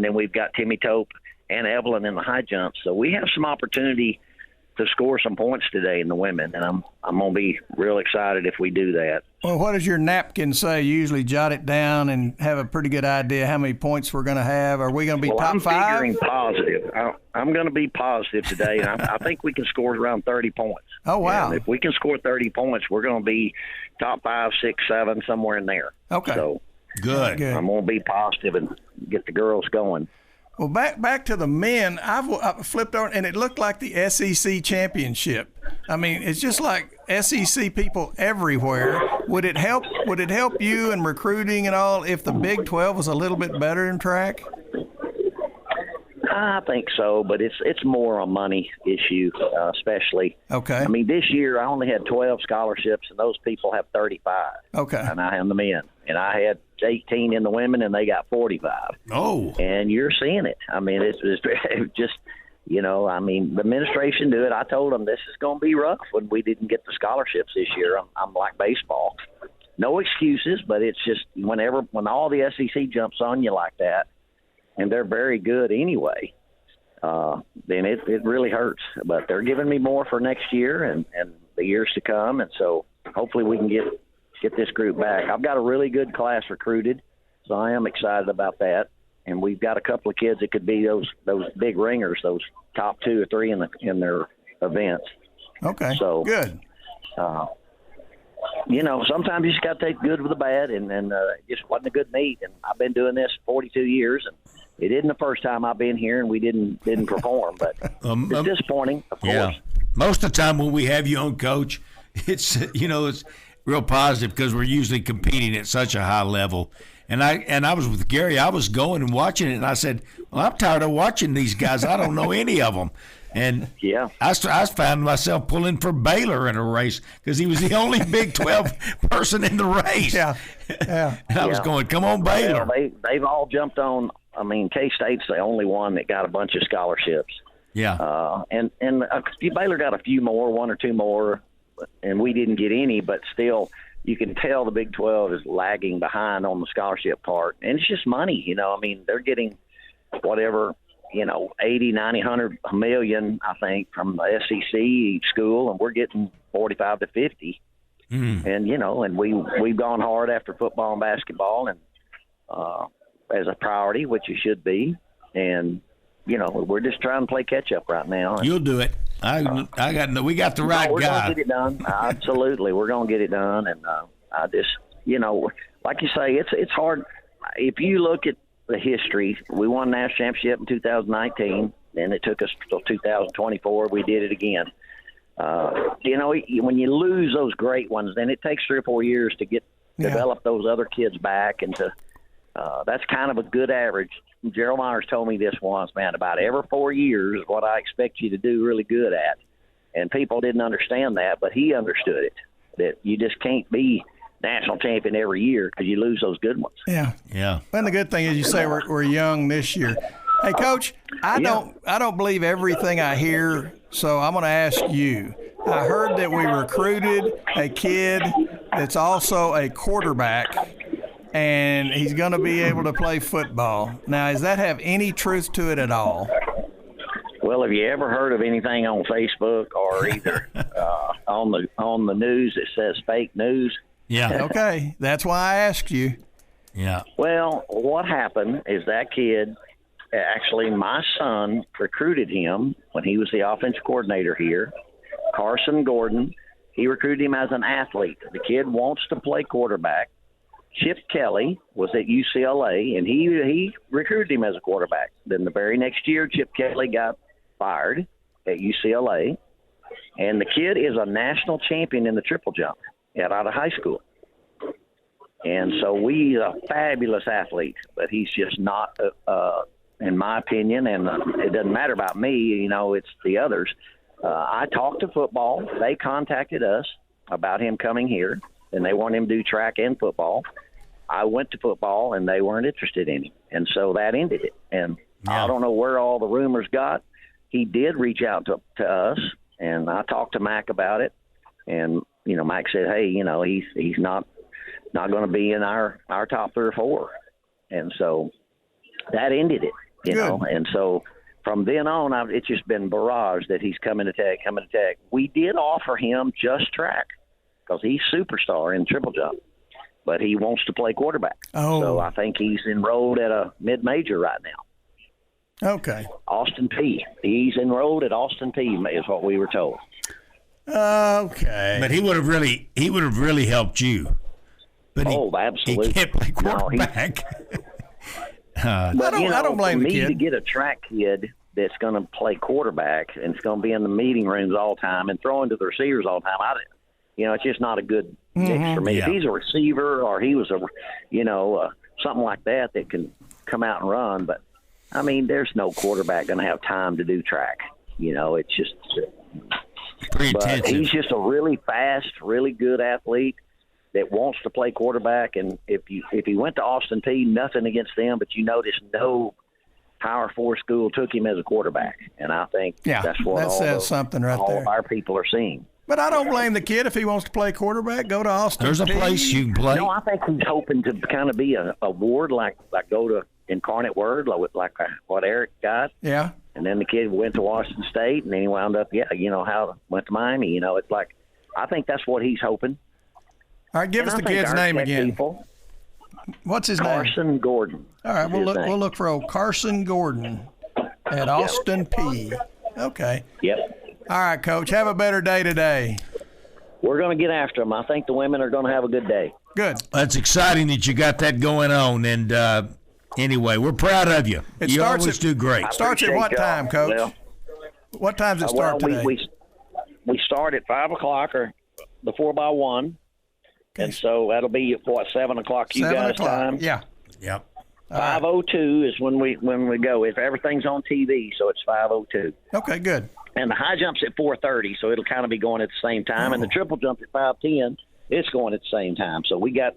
[SPEAKER 6] then we've got Timmy Tope and Evelyn in the high jump. So we have some opportunity score some points today in the women, and I'm going to be real excited if we do that.
[SPEAKER 4] Well, what does your napkin say? You usually jot it down and have a pretty good idea how many points we're going to have. Are we going to be top five?
[SPEAKER 6] I'm figuring positive. I'm going to be positive today, and I think we can score around 30 points.
[SPEAKER 4] Oh, wow.
[SPEAKER 6] And if we can score 30 points, we're going to be top 5, 6, 7, somewhere in there.
[SPEAKER 4] Okay.
[SPEAKER 6] So
[SPEAKER 3] Good.
[SPEAKER 6] I'm going to be positive and get the girls going.
[SPEAKER 4] Well, back to the men, I flipped over, and it looked like the SEC championship. I mean, it's just like SEC people everywhere. Would it help you in recruiting and all if the Big 12 was a little bit better in track?
[SPEAKER 6] I think so, but it's more a money issue, especially.
[SPEAKER 4] Okay.
[SPEAKER 6] I mean, this year I only had 12 scholarships, and those people have 35.
[SPEAKER 4] Okay.
[SPEAKER 6] And I am the men, and I had 18 in the women, and they got 45.
[SPEAKER 3] Oh.
[SPEAKER 6] And you're seeing it. I mean, it's just, I mean, the administration do it. I told them this is going to be rough when we didn't get the scholarships this year. I'm like baseball. No excuses, but it's just when all the SEC jumps on you like that, and they're very good anyway, then it really hurts. But they're giving me more for next year and the years to come, and so hopefully we can get this group back. I've got a really good class recruited, so I am excited about that. And we've got a couple of kids that could be those big ringers, those top 2 or 3 in their events.
[SPEAKER 4] Okay,
[SPEAKER 6] so
[SPEAKER 4] good.
[SPEAKER 6] Sometimes you just got to take good with the bad, and it just wasn't a good meet. And I've been doing this 42 years, and it isn't the first time I've been here and we didn't perform, but it's disappointing, of course.
[SPEAKER 3] Yeah. Most of the time when we have you on, Coach, it's real positive because we're usually competing at such a high level. And I was with Gary. I was going and watching it, and I said, well, I'm tired of watching these guys. I don't know any of them. And
[SPEAKER 6] yeah,
[SPEAKER 3] I found myself pulling for Baylor in a race because he was the only Big 12 person in the race.
[SPEAKER 4] Yeah.
[SPEAKER 3] And I was going, come on, Baylor.
[SPEAKER 6] Well, they've all jumped on. I mean, K-State's the only one that got a bunch of scholarships.
[SPEAKER 3] Yeah.
[SPEAKER 6] And Baylor got a few more, 1 or 2 more, and we didn't get any, but still you can tell the Big 12 is lagging behind on the scholarship part. And it's just money, I mean, they're getting whatever, 80, 90, 100, a million, I think, from the SEC school, and we're getting 45 to 50. And, and we've gone hard after football and basketball and as a priority, which you should be. And, we're just trying to play catch up right now.
[SPEAKER 3] You'll do it. We got the right
[SPEAKER 6] we're
[SPEAKER 3] guy.
[SPEAKER 6] We're going to get it done. Absolutely. We're going to get it done. And I just, like you say, it's hard. If you look at the history, we won national championship in 2019, and it took us till 2024. We did it again. When you lose those great ones, then it takes 3 or 4 years to develop those other kids back, and that's kind of a good average. Gerald Myers told me this once, man, about every 4 years, what I expect you to do really good at. And people didn't understand that, but he understood it, that you just can't be national champion every year because you lose those good ones.
[SPEAKER 4] Yeah.
[SPEAKER 3] Yeah.
[SPEAKER 4] And the good thing is you say we're young this year. Hey, Coach, I don't believe everything I hear, so I'm going to ask you. I heard that we recruited a kid that's also a quarterback, and he's going to be able to play football. Now, does that have any truth to it at all?
[SPEAKER 6] Well, have you ever heard of anything on Facebook or either on the news that says fake news?
[SPEAKER 3] Yeah.
[SPEAKER 4] Okay, that's why I asked you.
[SPEAKER 3] Yeah.
[SPEAKER 6] Well, what happened is that kid, actually my son recruited him when he was the offensive coordinator here, Carson Gordon. He recruited him as an athlete. The kid wants to play quarterback. Chip Kelly was at UCLA, and he recruited him as a quarterback. Then the very next year, Chip Kelly got fired at UCLA, and the kid is a national champion in the triple jump out of high school. And so he's a fabulous athlete, but he's just not, in my opinion, and it doesn't matter about me, it's the others. I talked to football. They contacted us about him coming here, and they want him to do track and football. I went to football, and they weren't interested in him. And so that ended it. And I don't know where all the rumors got. He did reach out to us, and I talked to Mac about it. And, Mac said, hey, he's not going to be in our top 3 or 4. And so that ended it, you know. And so from then on, it's just been barrage that he's coming to Tech. We did offer him just track because he's superstar in triple jump, but he wants to play quarterback.
[SPEAKER 4] Oh.
[SPEAKER 6] So I think he's enrolled at a mid-major right now.
[SPEAKER 4] Okay.
[SPEAKER 6] Austin P. He's enrolled at Austin P. is what we were told.
[SPEAKER 4] Okay.
[SPEAKER 3] But he would have really helped you. But
[SPEAKER 6] absolutely.
[SPEAKER 3] He can't play quarterback.
[SPEAKER 6] I
[SPEAKER 4] don't blame the kid.
[SPEAKER 6] To get a track kid that's going to play quarterback and it's going to be in the meeting rooms all the time and throwing to the receivers all the time, it's just not a good mix for me.
[SPEAKER 3] Yeah.
[SPEAKER 6] If he's a receiver or he was something like that can come out and run, but I mean, there's no quarterback going to have time to do track. It's just
[SPEAKER 3] pretty
[SPEAKER 6] but
[SPEAKER 3] intensive.
[SPEAKER 6] He's just a really fast, really good athlete that wants to play quarterback. And if he went to Austin P, nothing against them, but you notice no Power 4 school took him as a quarterback. And I think that's what
[SPEAKER 4] that says something right
[SPEAKER 6] all
[SPEAKER 4] there.
[SPEAKER 6] of our people are seeing.
[SPEAKER 4] But I don't blame the kid if he wants to play quarterback. Go to Austin.
[SPEAKER 3] There's a
[SPEAKER 4] P.
[SPEAKER 3] place you can play.
[SPEAKER 6] No, I think he's hoping to kind of be a ward like go to Incarnate Word, like what Eric got.
[SPEAKER 4] Yeah.
[SPEAKER 6] And then the kid went to Washington State, and then he wound up, went to Miami. It's like, I think that's what he's hoping.
[SPEAKER 4] All right, give us the kid's name again. What's his name?
[SPEAKER 6] Carson Gordon.
[SPEAKER 4] All right, we'll look for old Carson Gordon at Austin P. Okay.
[SPEAKER 6] Yep.
[SPEAKER 4] All right, Coach. Have a better day today.
[SPEAKER 6] We're going to get after them. I think the women are going to have a good day.
[SPEAKER 4] Good.
[SPEAKER 3] That's exciting that you got that going on. And anyway, we're proud of you. You always do great.
[SPEAKER 4] Starts at what time, Coach?
[SPEAKER 6] Well,
[SPEAKER 4] what time does it start today?
[SPEAKER 6] We start at 5 o'clock or the 4x1.
[SPEAKER 4] Okay.
[SPEAKER 6] And so that'll be at 7 o'clock you
[SPEAKER 4] 7
[SPEAKER 6] guys
[SPEAKER 4] o'clock.
[SPEAKER 6] time.
[SPEAKER 4] Yeah.
[SPEAKER 3] Yep.
[SPEAKER 6] 5:02 is when we go. If everything's on TV, so it's 5:02.
[SPEAKER 4] Okay, good.
[SPEAKER 6] And the high jump's at 4:30, so it'll kind of be going at the same time. And the triple jump at 5:10, it's going at the same time. So we got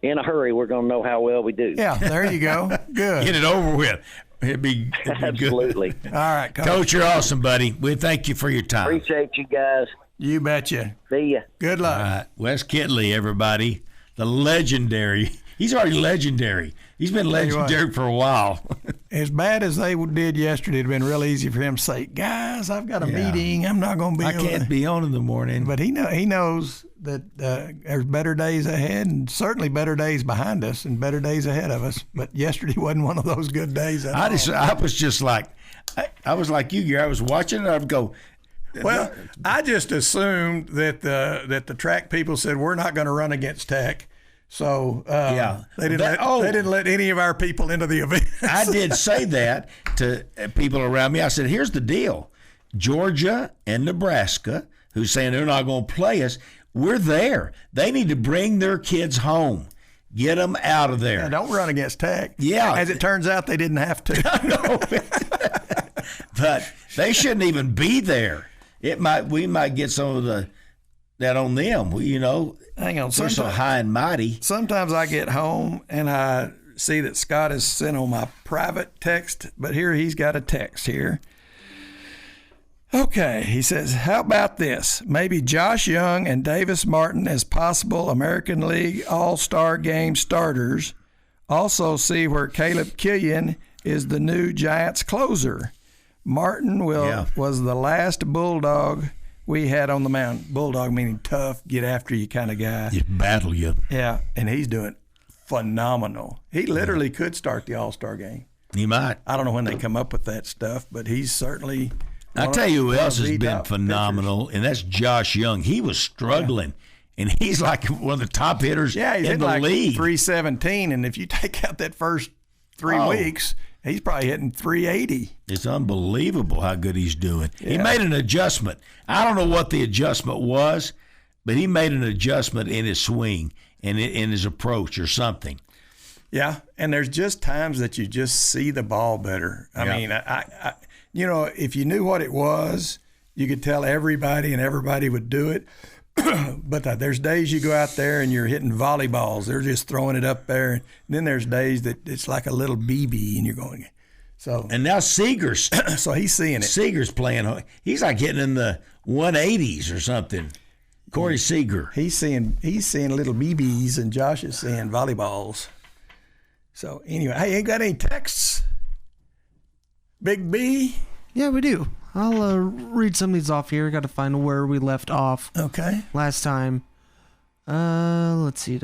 [SPEAKER 6] in a hurry. We're going to know how well we do.
[SPEAKER 4] Yeah, there you go. Good.
[SPEAKER 3] Get it over with. It'd be
[SPEAKER 6] Absolutely.
[SPEAKER 3] good.
[SPEAKER 4] All right, Coach.
[SPEAKER 3] Coach, you're awesome, buddy. We thank you for your time.
[SPEAKER 6] Appreciate you guys.
[SPEAKER 4] You betcha.
[SPEAKER 6] See ya.
[SPEAKER 4] Good luck.
[SPEAKER 3] All right. Wes Kittley, everybody. The legendary. He's already legendary. He's been legendary for a while.
[SPEAKER 4] As bad as they did yesterday, it'd been real easy for him to say, guys, I've got a meeting. I'm not going to be able
[SPEAKER 3] can't be on in the morning.
[SPEAKER 4] But he knows that there's better days ahead and certainly better days behind us and better days ahead of us. But yesterday wasn't one of those good days at all.
[SPEAKER 3] I was just like, I was like you, Gary. I was watching and I'd go,
[SPEAKER 4] well, I just assumed that the track people said we're not going to run against Tech, so they didn't let any of our people into the event.
[SPEAKER 3] I did say that to people around me. I said, "Here's the deal: Georgia and Nebraska, who's saying they're not going to play us, we're there. They need to bring their kids home, get them out of there.
[SPEAKER 4] Yeah, don't run against Tech."
[SPEAKER 3] Yeah,
[SPEAKER 4] as it turns out, they didn't have to.
[SPEAKER 3] But they shouldn't even be there. We might get some of that on them.
[SPEAKER 4] Hang on,
[SPEAKER 3] they're so high and mighty.
[SPEAKER 4] Sometimes I get home and I see that Scott has sent on my private text, but here he's got a text here. Okay, he says, how about this? Maybe Josh Young and Davis Martin as possible American League All-Star Game starters. Also see where Caleb Killian is the new Giants closer. Martin was the last Bulldog we had on the mound. Bulldog meaning tough, get after you kind of guy.
[SPEAKER 3] Just battle you.
[SPEAKER 4] Yeah, and he's doing phenomenal. He literally could start the All-Star game.
[SPEAKER 3] He might.
[SPEAKER 4] I don't know when they come up with that stuff, but he's certainly
[SPEAKER 3] I tell you who else has been phenomenal, and that's Josh Young. He was struggling, and he's like one of the top hitters in the league.
[SPEAKER 4] 317, and if you take out that first 3 weeks, he's probably hitting 380.
[SPEAKER 3] It's unbelievable how good he's doing. Yeah. He made an adjustment. I don't know what the adjustment was, but he made an adjustment in his swing and in his approach or something.
[SPEAKER 4] Yeah, and there's just times that you just see the ball better. I mean, I if you knew what it was, you could tell everybody and everybody would do it. But there's days you go out there and you're hitting volleyballs. They're just throwing it up there. And then there's days that it's like a little BB and you're going. So
[SPEAKER 3] and now Seager's.
[SPEAKER 4] So he's seeing it.
[SPEAKER 3] Seager's playing. He's like getting in the 180s or something. Corey Seager.
[SPEAKER 4] He's seeing little BBs and Josh is seeing volleyballs. So anyway, hey, ain't got any texts? Big B?
[SPEAKER 7] Yeah, we do. I'll read some of these off here. Got to find where we left off.
[SPEAKER 4] Okay.
[SPEAKER 7] Last time. Let's see.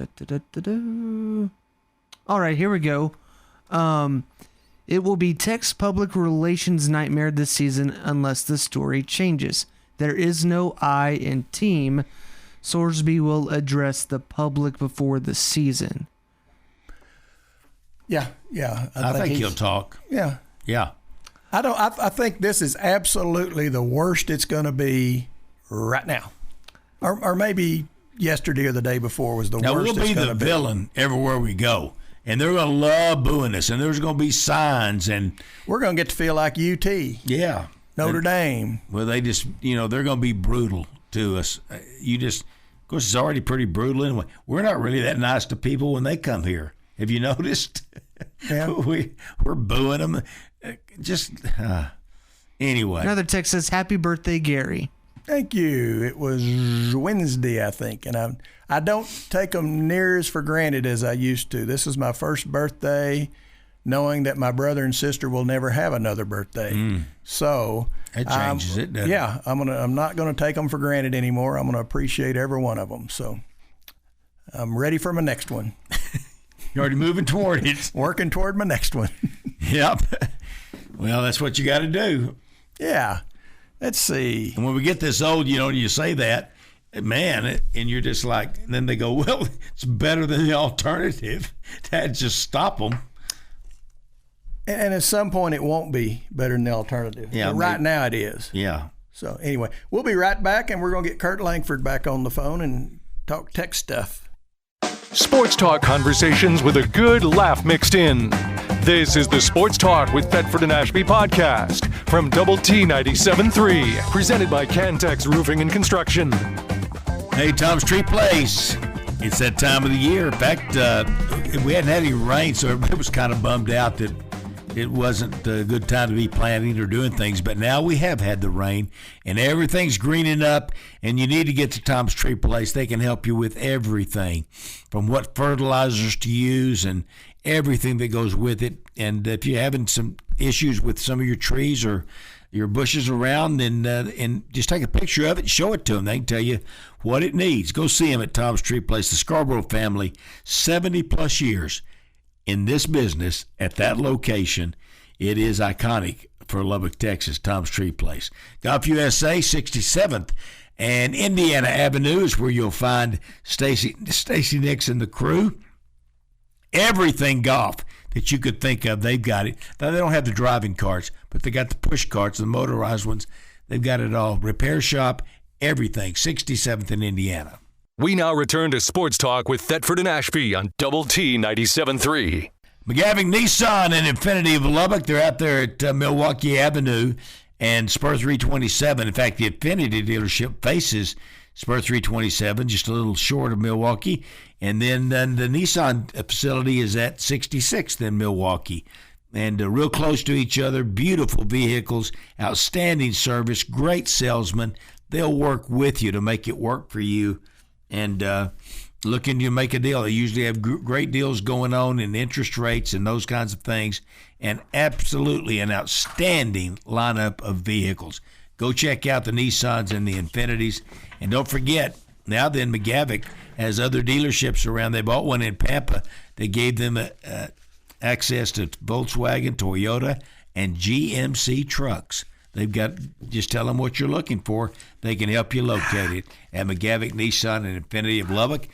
[SPEAKER 7] All right, here we go. It will be Tech's public relations nightmare this season unless the story changes. There is no I in team. Sorsby will address the public before the season.
[SPEAKER 4] Yeah.
[SPEAKER 3] I think he'll talk.
[SPEAKER 4] Yeah.
[SPEAKER 3] Yeah.
[SPEAKER 4] I think this is absolutely the worst it's going to be right now, or maybe yesterday or the day before was the
[SPEAKER 3] Now
[SPEAKER 4] worst.
[SPEAKER 3] we'll be the villain everywhere we go, and they're going to love booing us, and there's going to be signs, and
[SPEAKER 4] we're going to get to feel like UT.
[SPEAKER 3] Yeah,
[SPEAKER 4] Notre Dame.
[SPEAKER 3] Well, they just, they're going to be brutal to us. Of course, it's already pretty brutal anyway. We're not really that nice to people when they come here. Have you noticed?
[SPEAKER 4] Yeah.
[SPEAKER 3] We're booing them. Anyway.
[SPEAKER 7] Another text says, "Happy birthday, Gary."
[SPEAKER 4] Thank you. It was Wednesday, I think, and I don't take them near as for granted as I used to. This is my first birthday, knowing that my brother and sister will never have another birthday. So
[SPEAKER 3] that changes it, doesn't it?
[SPEAKER 4] Yeah, I'm not gonna take them for granted anymore. I'm gonna appreciate every one of them. So I'm ready for my next one.
[SPEAKER 3] You're already moving toward it.
[SPEAKER 4] Working toward my next one.
[SPEAKER 3] Yep. Well, that's what you got to do.
[SPEAKER 4] Yeah. Let's see.
[SPEAKER 3] And when we get this old, you say that, man, and you're just like, and then they go, well, it's better than the alternative. That just stop them.
[SPEAKER 4] And at some point, it won't be better than the alternative.
[SPEAKER 3] Yeah.
[SPEAKER 4] But right now, it is.
[SPEAKER 3] Yeah.
[SPEAKER 4] So anyway, we'll be right back, and we're going to get Curt Langford back on the phone and talk tech stuff.
[SPEAKER 1] Sports talk conversations with a good laugh mixed in. This is the Sports Talk with Thetford and Ashby podcast from Double T 97.3, presented by Cantex Roofing and Construction.
[SPEAKER 3] Hey, Tom's Tree Place. It's that time of the year. In fact, we hadn't had any rain, so everybody was kind of bummed out that it wasn't a good time to be planting or doing things. But now we have had the rain, and everything's greening up, and you need to get to Tom's Tree Place. They can help you with everything, from what fertilizers to use and everything that goes with it. And if you're having some issues with some of your trees or your bushes around, then and just take a picture of it and show it to them. They can tell you what it needs. Go see them at Tom's Tree Place. The Scarborough family, 70-plus years in this business at that location. It is iconic for Lubbock, Texas. Tom's Tree Place. Golf USA, 67th and Indiana Avenue is where you'll find Stacy Nix and the crew. Everything golf that you could think of, they've got it. Now, they don't have the driving carts, but they got the push carts, the motorized ones. They've got it all. Repair shop, everything. 67th in Indiana.
[SPEAKER 1] We now return to Sports Talk with Thetford and Ashby on Double T 97.3.
[SPEAKER 3] McGavick Nissan and Infinity of Lubbock, they're out there at Milwaukee Avenue and Spur 327. In fact, the Infinity dealership faces Spur 327, just a little short of Milwaukee. And then the Nissan facility is at 66th in Milwaukee. And real close to each other, beautiful vehicles, outstanding service, great salesmen. They'll work with you to make it work for you. And looking to make a deal. They usually have great deals going on in interest rates and those kinds of things, and absolutely an outstanding lineup of vehicles. Go check out the Nissans and the Infinities. And don't forget, now then, McGavick has other dealerships around. They bought one in Pampa. They gave them access to Volkswagen, Toyota, and GMC trucks. They've got, just tell them what you're looking for. They can help you locate it at McGavick Nissan and Infinity of Lubbock.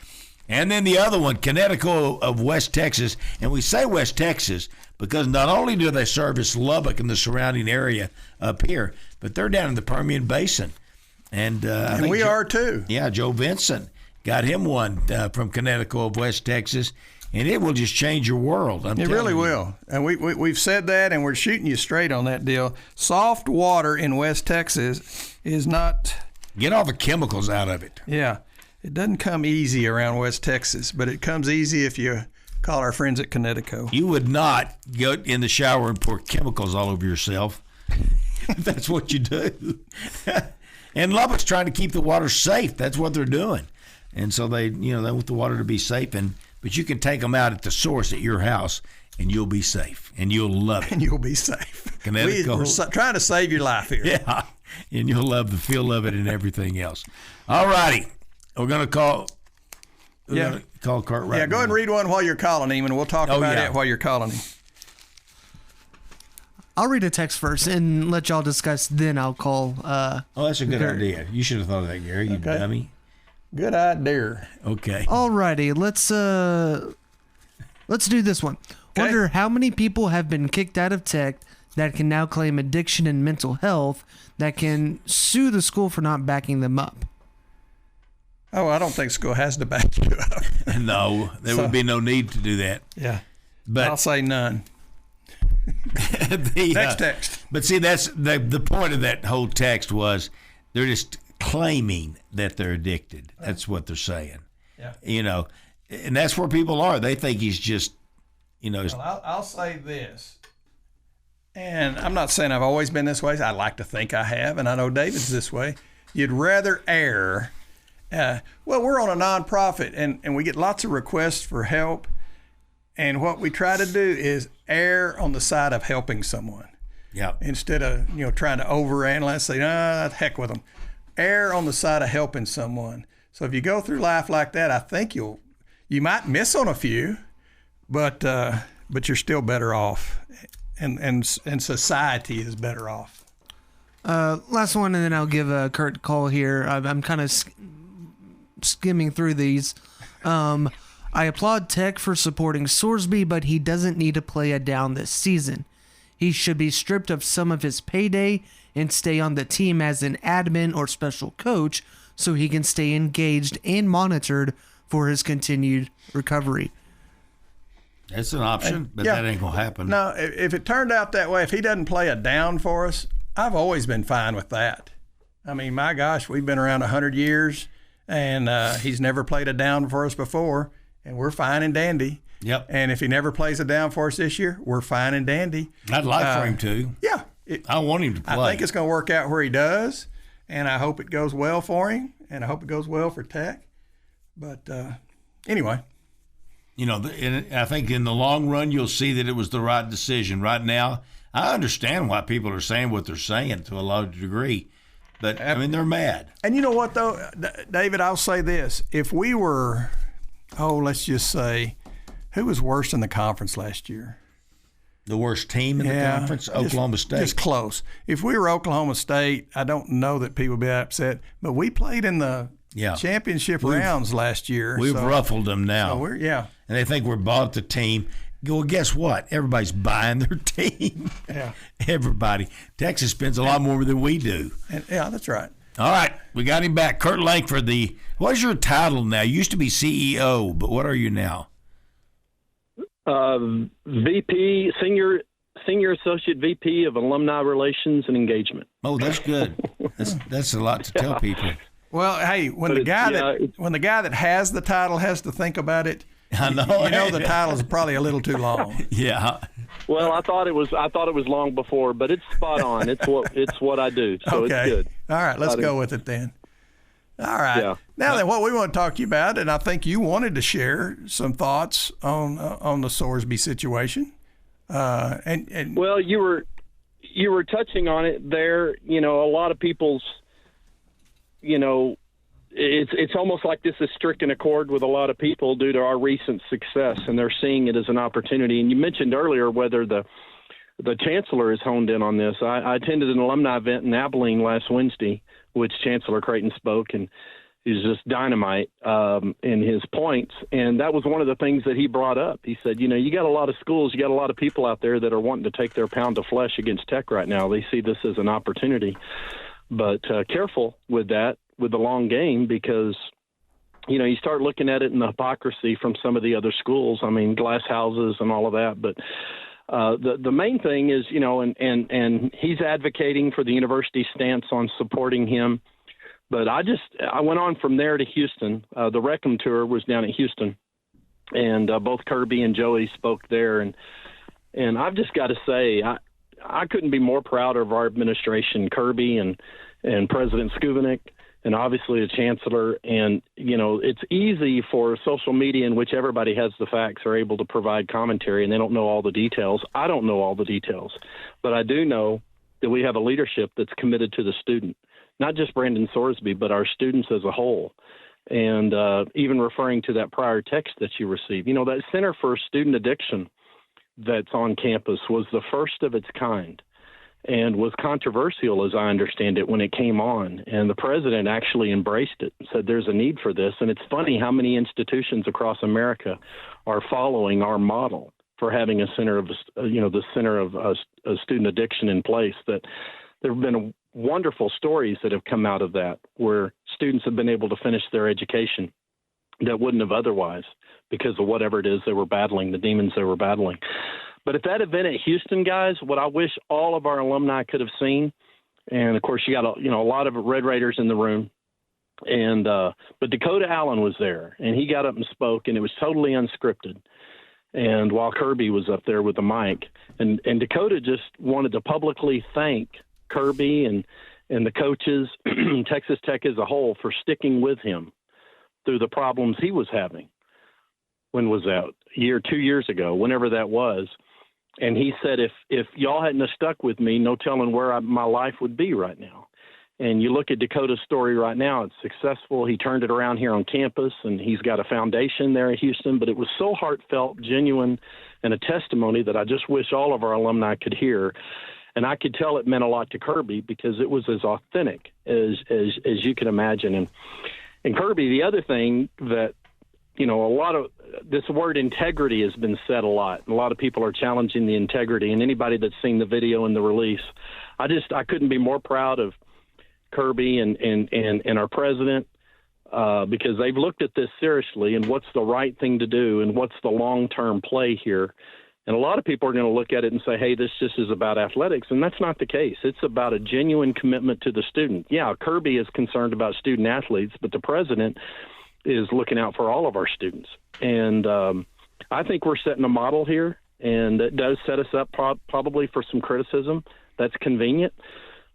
[SPEAKER 3] And then the other one, Connecticut of West Texas. And we say West Texas because not only do they service Lubbock and the surrounding area up here, but they're down in the Permian Basin. And
[SPEAKER 4] we are too.
[SPEAKER 3] Yeah, Joe Vincent got him one from Connecticut of West Texas. And it will just change your world. It
[SPEAKER 4] really will. And we've said that, and we're shooting you straight on that deal. Soft water in West Texas is not...
[SPEAKER 3] Get all the chemicals out of it.
[SPEAKER 4] Yeah. It doesn't come easy around West Texas, but it comes easy if you call our friends at Connecticut.
[SPEAKER 3] You would not go in the shower and pour chemicals all over yourself. That's what you do. And Lubbock's trying to keep the water safe. That's what they're doing. And so they want the water to be safe, but you can take them out at the source at your house and you'll be safe, and you'll love it.
[SPEAKER 4] And you'll be safe.
[SPEAKER 3] We're
[SPEAKER 4] trying to save your life here.
[SPEAKER 3] Yeah, and you'll love the feel of it and everything else. All righty. We're going to call Curt right now.
[SPEAKER 4] Go ahead and read one while you're calling him, and we'll talk about it while you're calling him.
[SPEAKER 7] I'll read a text first and let y'all discuss, then I'll call.
[SPEAKER 3] That's a good idea. You should have thought of that, Gary, you dummy.
[SPEAKER 4] Good idea.
[SPEAKER 3] Okay.
[SPEAKER 7] All righty, let's do this one. Okay. Wonder how many people have been kicked out of Tech that can now claim addiction and mental health that can sue the school for not backing them up.
[SPEAKER 4] Oh, I don't think school has to back you up.
[SPEAKER 3] No, there would be no need to do that.
[SPEAKER 4] Yeah,
[SPEAKER 3] but
[SPEAKER 4] I'll say none. Text.
[SPEAKER 3] But see, that's the point of that whole text was they're just claiming that they're addicted. That's what they're saying. Yeah. And that's where people are. They think he's just,
[SPEAKER 4] Well, I'll say this. And I'm not saying I've always been this way. I like to think I have, and I know David's this way. You'd rather err. We're on a nonprofit, and we get lots of requests for help. And what we try to do is err on the side of helping someone.
[SPEAKER 3] Yeah.
[SPEAKER 4] Instead of trying to overanalyze, say, heck with them. Err on the side of helping someone. So if you go through life like that, I think you might miss on a few, but you're still better off, and society is better off.
[SPEAKER 7] Last one, and then I'll give Curt a call here. I'm kind of skimming through these. I applaud Tech for supporting Sorsby, but he doesn't need to play a down this season. He should be stripped of some of his payday and stay on the team as an admin or special coach so he can stay engaged and monitored for his continued recovery.
[SPEAKER 3] That's an option, but that ain't going to happen.
[SPEAKER 4] No, if it turned out that way, if he doesn't play a down for us, I've always been fine with that. I mean, my gosh, we've been around 100 years, and he's never played a down for us before, and we're fine and dandy.
[SPEAKER 3] Yep.
[SPEAKER 4] And if he never plays a down for us this year, we're fine and dandy.
[SPEAKER 3] I'd like for him to.
[SPEAKER 4] Yeah.
[SPEAKER 3] I want him to play.
[SPEAKER 4] I think it's going to work out where he does, and I hope it goes well for him, and I hope it goes well for Tech. But anyway.
[SPEAKER 3] I think in the long run, you'll see that it was the right decision. Right now, I understand why people are saying what they're saying to a large degree, but, they're mad.
[SPEAKER 4] And you know what, though, David, I'll say this. If we were, let's just say, who was worst in the conference last year?
[SPEAKER 3] The worst team in the conference? Oklahoma State.
[SPEAKER 4] Just close. If we were Oklahoma State, I don't know that people would be upset, but we played in the championship rounds last year.
[SPEAKER 3] We've ruffled them now.
[SPEAKER 4] So
[SPEAKER 3] and they think we're bought the team. Well, guess what? Everybody's buying their team.
[SPEAKER 4] Yeah.
[SPEAKER 3] Everybody. Texas spends a lot more than we do.
[SPEAKER 4] That's right.
[SPEAKER 3] All right. We got him back. Curt Langford, what's your title now? You used to be CEO, but what are you now?
[SPEAKER 8] VP, Senior Associate VP of Alumni Relations and Engagement.
[SPEAKER 3] Oh, that's good. That's a lot to tell people.
[SPEAKER 4] Well, hey, when the guy that has the title has to think about it,
[SPEAKER 3] I know.
[SPEAKER 4] The title is probably a little too long.
[SPEAKER 3] Yeah.
[SPEAKER 8] Well, I thought it was long before, but it's spot on. It's what I do, so
[SPEAKER 4] okay.
[SPEAKER 8] It's good.
[SPEAKER 4] All right, let's go with it then. All right. Yeah. Now then, what we want to talk to you about, and I think you wanted to share some thoughts on the Sorsby situation, and
[SPEAKER 8] well, you were touching on it there. A lot of people's, it's almost like this is stricken accord with a lot of people due to our recent success, and they're seeing it as an opportunity. And you mentioned earlier whether the chancellor is honed in on this. I attended an alumni event in Abilene last Wednesday, which Chancellor Creighton spoke, and he's just dynamite in his points. And that was one of the things that he brought up. He said, you got a lot of schools, you got a lot of people out there that are wanting to take their pound of flesh against Tech right now. They see this as an opportunity. But careful with that, with the long game, because, you start looking at it in the hypocrisy from some of the other schools. I mean, glass houses and all of that. But the main thing is, and he's advocating for the university's stance on supporting him. But I went on from there to Houston. The Reckham tour was down at Houston, and both Kirby and Joey spoke there. And I've just got to say, I couldn't be more proud of our administration, Kirby and President Skubinik, and obviously a chancellor. And, it's easy for social media in which everybody has the facts are able to provide commentary, and they don't know all the details. I don't know all the details, but I do know that we have a leadership that's committed to the student, not just Brendan Sorsby, but our students as a whole. And even referring to that prior text that you received, that Center for Student Addiction that's on campus was the first of its kind and was controversial, as I understand it, when it came on. And the president actually embraced it and said there's a need for this. And it's funny how many institutions across America are following our model for having a center of, the center of student addiction in place. That there have been wonderful stories that have come out of that, where students have been able to finish their education that wouldn't have otherwise because of whatever it is they were battling, the demons they were battling. But at that event at Houston, guys, what I wish all of our alumni could have seen, and of course you got a lot of Red Raiders in the room, and but Dakota Allen was there, and he got up and spoke, and it was totally unscripted. And while Kirby was up there with the mic, and Dakota just wanted to publicly thank Kirby and the coaches, Texas Tech as a whole, for sticking with him through the problems he was having. When was that? 2 years ago, whenever that was. And he said, if y'all hadn't have stuck with me, no telling where my life would be right now. And you look at Dakota's story right now, it's successful. He turned it around here on campus, and he's got a foundation there at Houston. But it was so heartfelt, genuine, and a testimony that I just wish all of our alumni could hear. And I could tell it meant a lot to Kirby because it was as authentic as you can imagine. And Kirby, the other thing that, a lot of this word integrity has been said a lot. And a lot of people are challenging the integrity. And anybody that's seen the video and the release, I couldn't be more proud of Kirby and our president because they've looked at this seriously and what's the right thing to do and what's the long-term play here. And a lot of people are going to look at it and say, hey, this just is about athletics. And that's not the case. It's about a genuine commitment to the student. Yeah, Kirby is concerned about student athletes, but the president is looking out for all of our students. And I think we're setting a model here, and it does set us up probably for some criticism. That's convenient.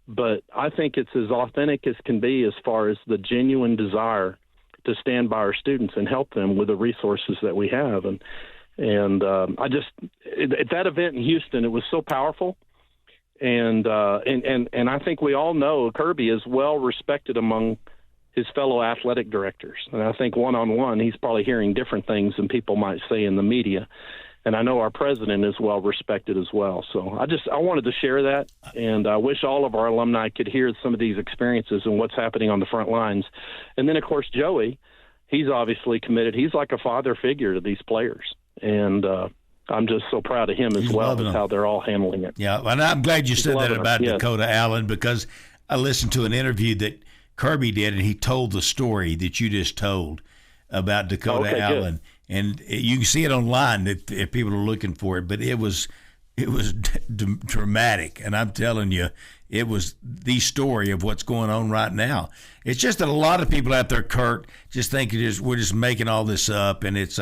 [SPEAKER 8] But I think it's as authentic as can be as far as the genuine desire to stand by our students and help them with the resources that we have. And I just, at that event in Houston, it was so powerful. And I think we all know Kirby is well respected among his fellow athletic directors. And I think one-on-one, he's probably hearing different things than people might say in the media. And I know our president is well respected as well. So I wanted to share that. And I wish all of our alumni could hear some of these experiences and what's happening on the front lines. And then, of course, Joey, he's obviously committed. He's like a father figure to these players. And I'm just so proud of him as well as how they're all handling it.
[SPEAKER 3] Yeah, and I'm glad you said that about Dakota Allen, because I listened to an interview that Kirby did, and he told the story that you just told about Dakota Allen. Good. And you can see it online if people are looking for it, but it was dramatic. And I'm telling you, it was the story of what's going on right now. It's just that a lot of people out there, Curt, just think we're just making all this up, and he's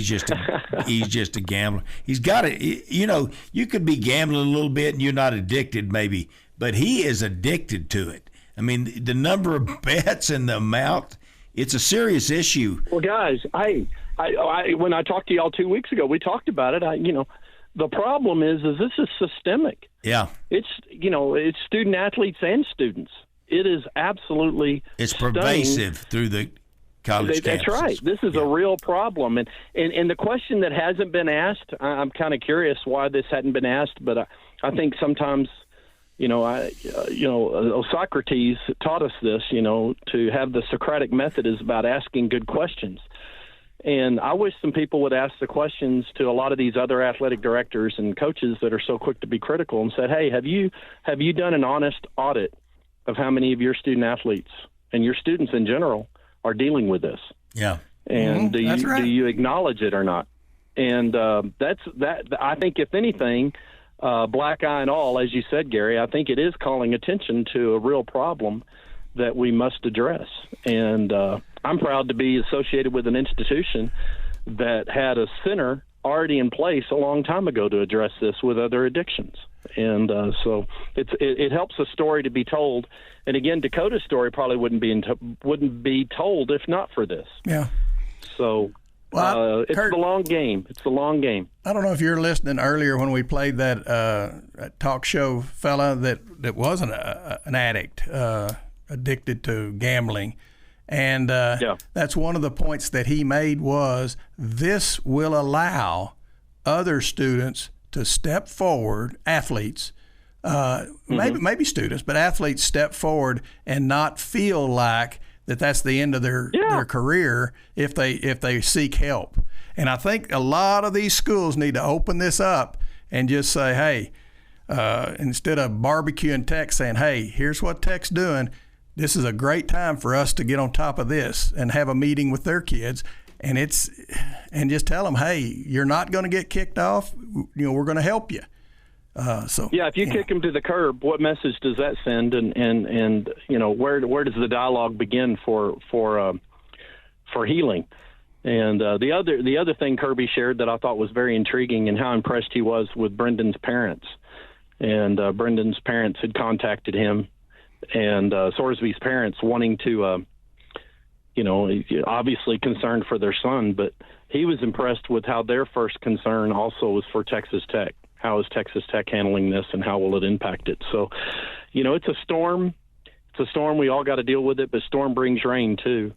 [SPEAKER 3] just a gambler. He's got it. You could be gambling a little bit and you're not addicted maybe, but he is addicted to it. I mean, the number of bets and the amount, it's a serious issue.
[SPEAKER 8] Well, guys, I when I talked to y'all 2 weeks ago, we talked about it. The problem is this is systemic.
[SPEAKER 3] Yeah.
[SPEAKER 8] It's student athletes and students. It is absolutely
[SPEAKER 3] pervasive through the college campuses.
[SPEAKER 8] That's right. This is a real problem. And the question that hasn't been asked, I'm kind of curious why this hadn't been asked, but I think sometimes, Socrates taught us this, to have the Socratic method is about asking good questions. And I wish some people would ask the questions to a lot of these other athletic directors and coaches that are so quick to be critical and said, hey, have you done an honest audit of how many of your student athletes and your students in general are dealing with this?
[SPEAKER 3] Yeah.
[SPEAKER 8] And do you acknowledge it or not? And that's that. I think if anything, black eye and all, as you said, Gary, I think it is calling attention to a real problem that we must address. And I'm proud to be associated with an institution that had a center already in place a long time ago to address this with other addictions. And so it helps a story to be told. And again, Dakota's story probably wouldn't be told if not for this.
[SPEAKER 4] Yeah.
[SPEAKER 8] So it's
[SPEAKER 4] Curt,
[SPEAKER 8] the long game. It's the long game.
[SPEAKER 4] I don't know if you're listening earlier when we played that talk show fella that wasn't an addict, addicted to gambling. And that's one of the points that he made was this will allow other students to step forward, athletes, maybe students, but athletes step forward and not feel like that's the end of their career if they seek help. And I think a lot of these schools need to open this up and just say, hey, instead of barbecuing Tech, saying, hey, here's what Tech's doing. This is a great time for us to get on top of this and have a meeting with their kids, and just tell them, hey, you're not going to get kicked off. We're going to help you.
[SPEAKER 8] If you kick them to the curb, what message does that send? And where does the dialogue begin for healing? And the other thing Kirby shared that I thought was very intriguing, and how impressed he was with Brendan's parents. And Brendan's parents had contacted him, and Sorsby's parents wanting to, obviously concerned for their son, but he was impressed with how their first concern also was for Texas Tech. How is Texas Tech handling this, and how will it impact it? So, it's a storm. It's a storm. We all got to deal with it, but storm brings rain too.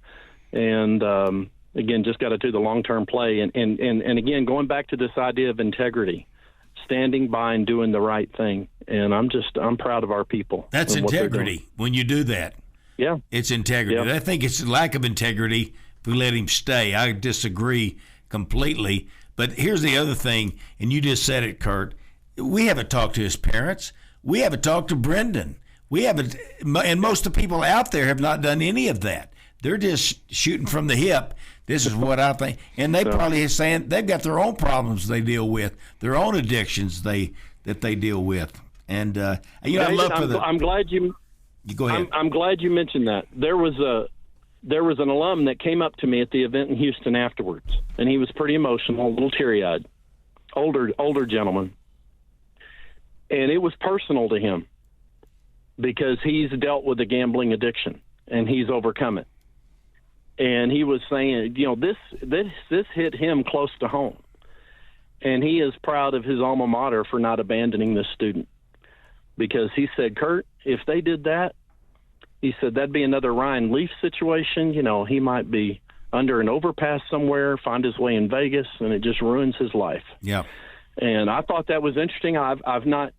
[SPEAKER 8] And again, just got to do the long-term play. And again, going back to this idea of integrity, standing by and doing the right thing. And I'm proud of our people.
[SPEAKER 3] That's integrity when you do that.
[SPEAKER 8] Yeah.
[SPEAKER 3] It's integrity.
[SPEAKER 8] Yeah.
[SPEAKER 3] I think it's a lack of integrity if we let him stay. I disagree completely. But here's the other thing, and you just said it, Curt. We haven't talked to his parents. We haven't talked to Brendan. We haven't, and most of the people out there have not done any of that. They're just shooting from the hip. This is what I think. And they probably are saying they've got their own problems they deal with, their own addictions that they deal with. And David, I'd love for
[SPEAKER 8] I'm glad you
[SPEAKER 3] go ahead.
[SPEAKER 8] I'm glad you mentioned that. There was an alum that came up to me at the event in Houston afterwards, and he was pretty emotional, a little teary-eyed, older gentleman. And it was personal to him because he's dealt with a gambling addiction and he's overcome it. And he was saying, this hit him close to home. And he is proud of his alma mater for not abandoning this student. Because he said, Curt, if they did that, he said that'd be another Ryan Leaf situation. He might be under an overpass somewhere, find his way in Vegas, and it just ruins his life.
[SPEAKER 3] Yeah.
[SPEAKER 8] And I thought that was interesting. I've not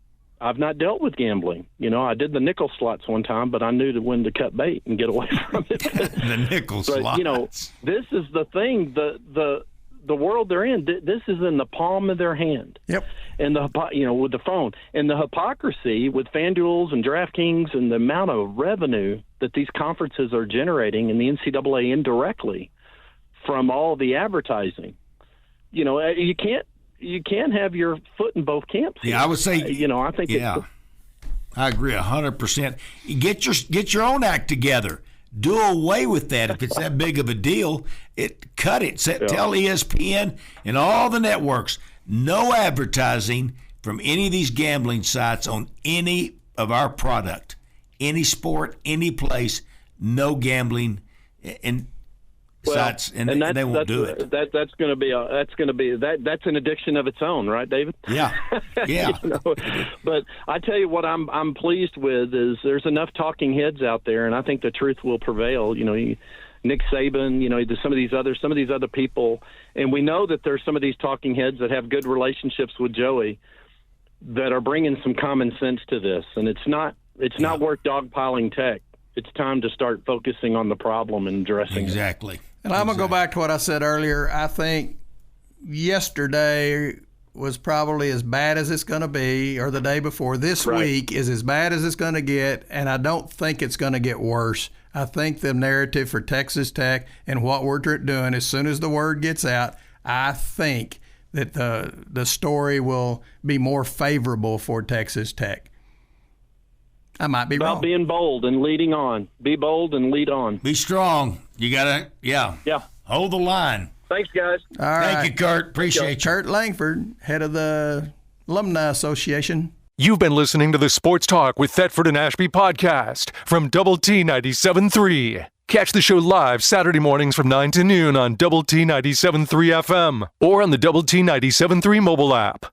[SPEAKER 8] dealt with gambling. I did the nickel slots one time, but I knew when to cut bait and get away from it.
[SPEAKER 3] The nickel slots.
[SPEAKER 8] This is the thing. The world they're in. This is in the palm of their hand.
[SPEAKER 4] Yep.
[SPEAKER 8] And with the phone, and the hypocrisy with FanDuels and DraftKings, and the amount of revenue that these conferences are generating, and the NCAA indirectly from all the advertising. You can't have your foot in both camps.
[SPEAKER 3] Yeah, I would say.
[SPEAKER 8] I think.
[SPEAKER 3] Yeah, I agree 100%. Get your own act together. Do away with that if it's that big of a deal. Cut it. Tell ESPN and all the networks no advertising from any of these gambling sites on any of our product, any sport, any place. No gambling and sites, and they won't do it.
[SPEAKER 8] That's going to be that's an addiction of its own, right, David?
[SPEAKER 3] Yeah.
[SPEAKER 8] But I tell you what, I'm pleased with is there's enough talking heads out there, and I think the truth will prevail. Nick Saban, some of these other people, and we know that there's some of these talking heads that have good relationships with Joey that are bringing some common sense to this, and it's not worth dogpiling Tech. It's time to start focusing on the problem and addressing it.
[SPEAKER 3] Exactly.
[SPEAKER 4] And I'm going to go back to what I said earlier. I think yesterday was probably as bad as it's going to be, or the day before. This week is as bad as it's going to get, and I don't think it's going to get worse. I think the narrative for Texas Tech and what we're doing, as soon as the word gets out, I think that the story will be more favorable for Texas Tech. I might be wrong.
[SPEAKER 8] About being bold and leading on. Be bold and lead on.
[SPEAKER 3] Be strong. You got to, yeah.
[SPEAKER 8] Yeah.
[SPEAKER 3] Hold the line.
[SPEAKER 5] Thanks, guys.
[SPEAKER 4] All right.
[SPEAKER 3] Thank you, Curt. Appreciate you.
[SPEAKER 4] Curt Langford, head of the Alumni Association.
[SPEAKER 1] You've been listening to the Sports Talk with Thetford and Ashby podcast from Double T 97.3. Catch the show live Saturday mornings from 9 to noon on Double T 97.3 FM or on the Double T 97.3 mobile app.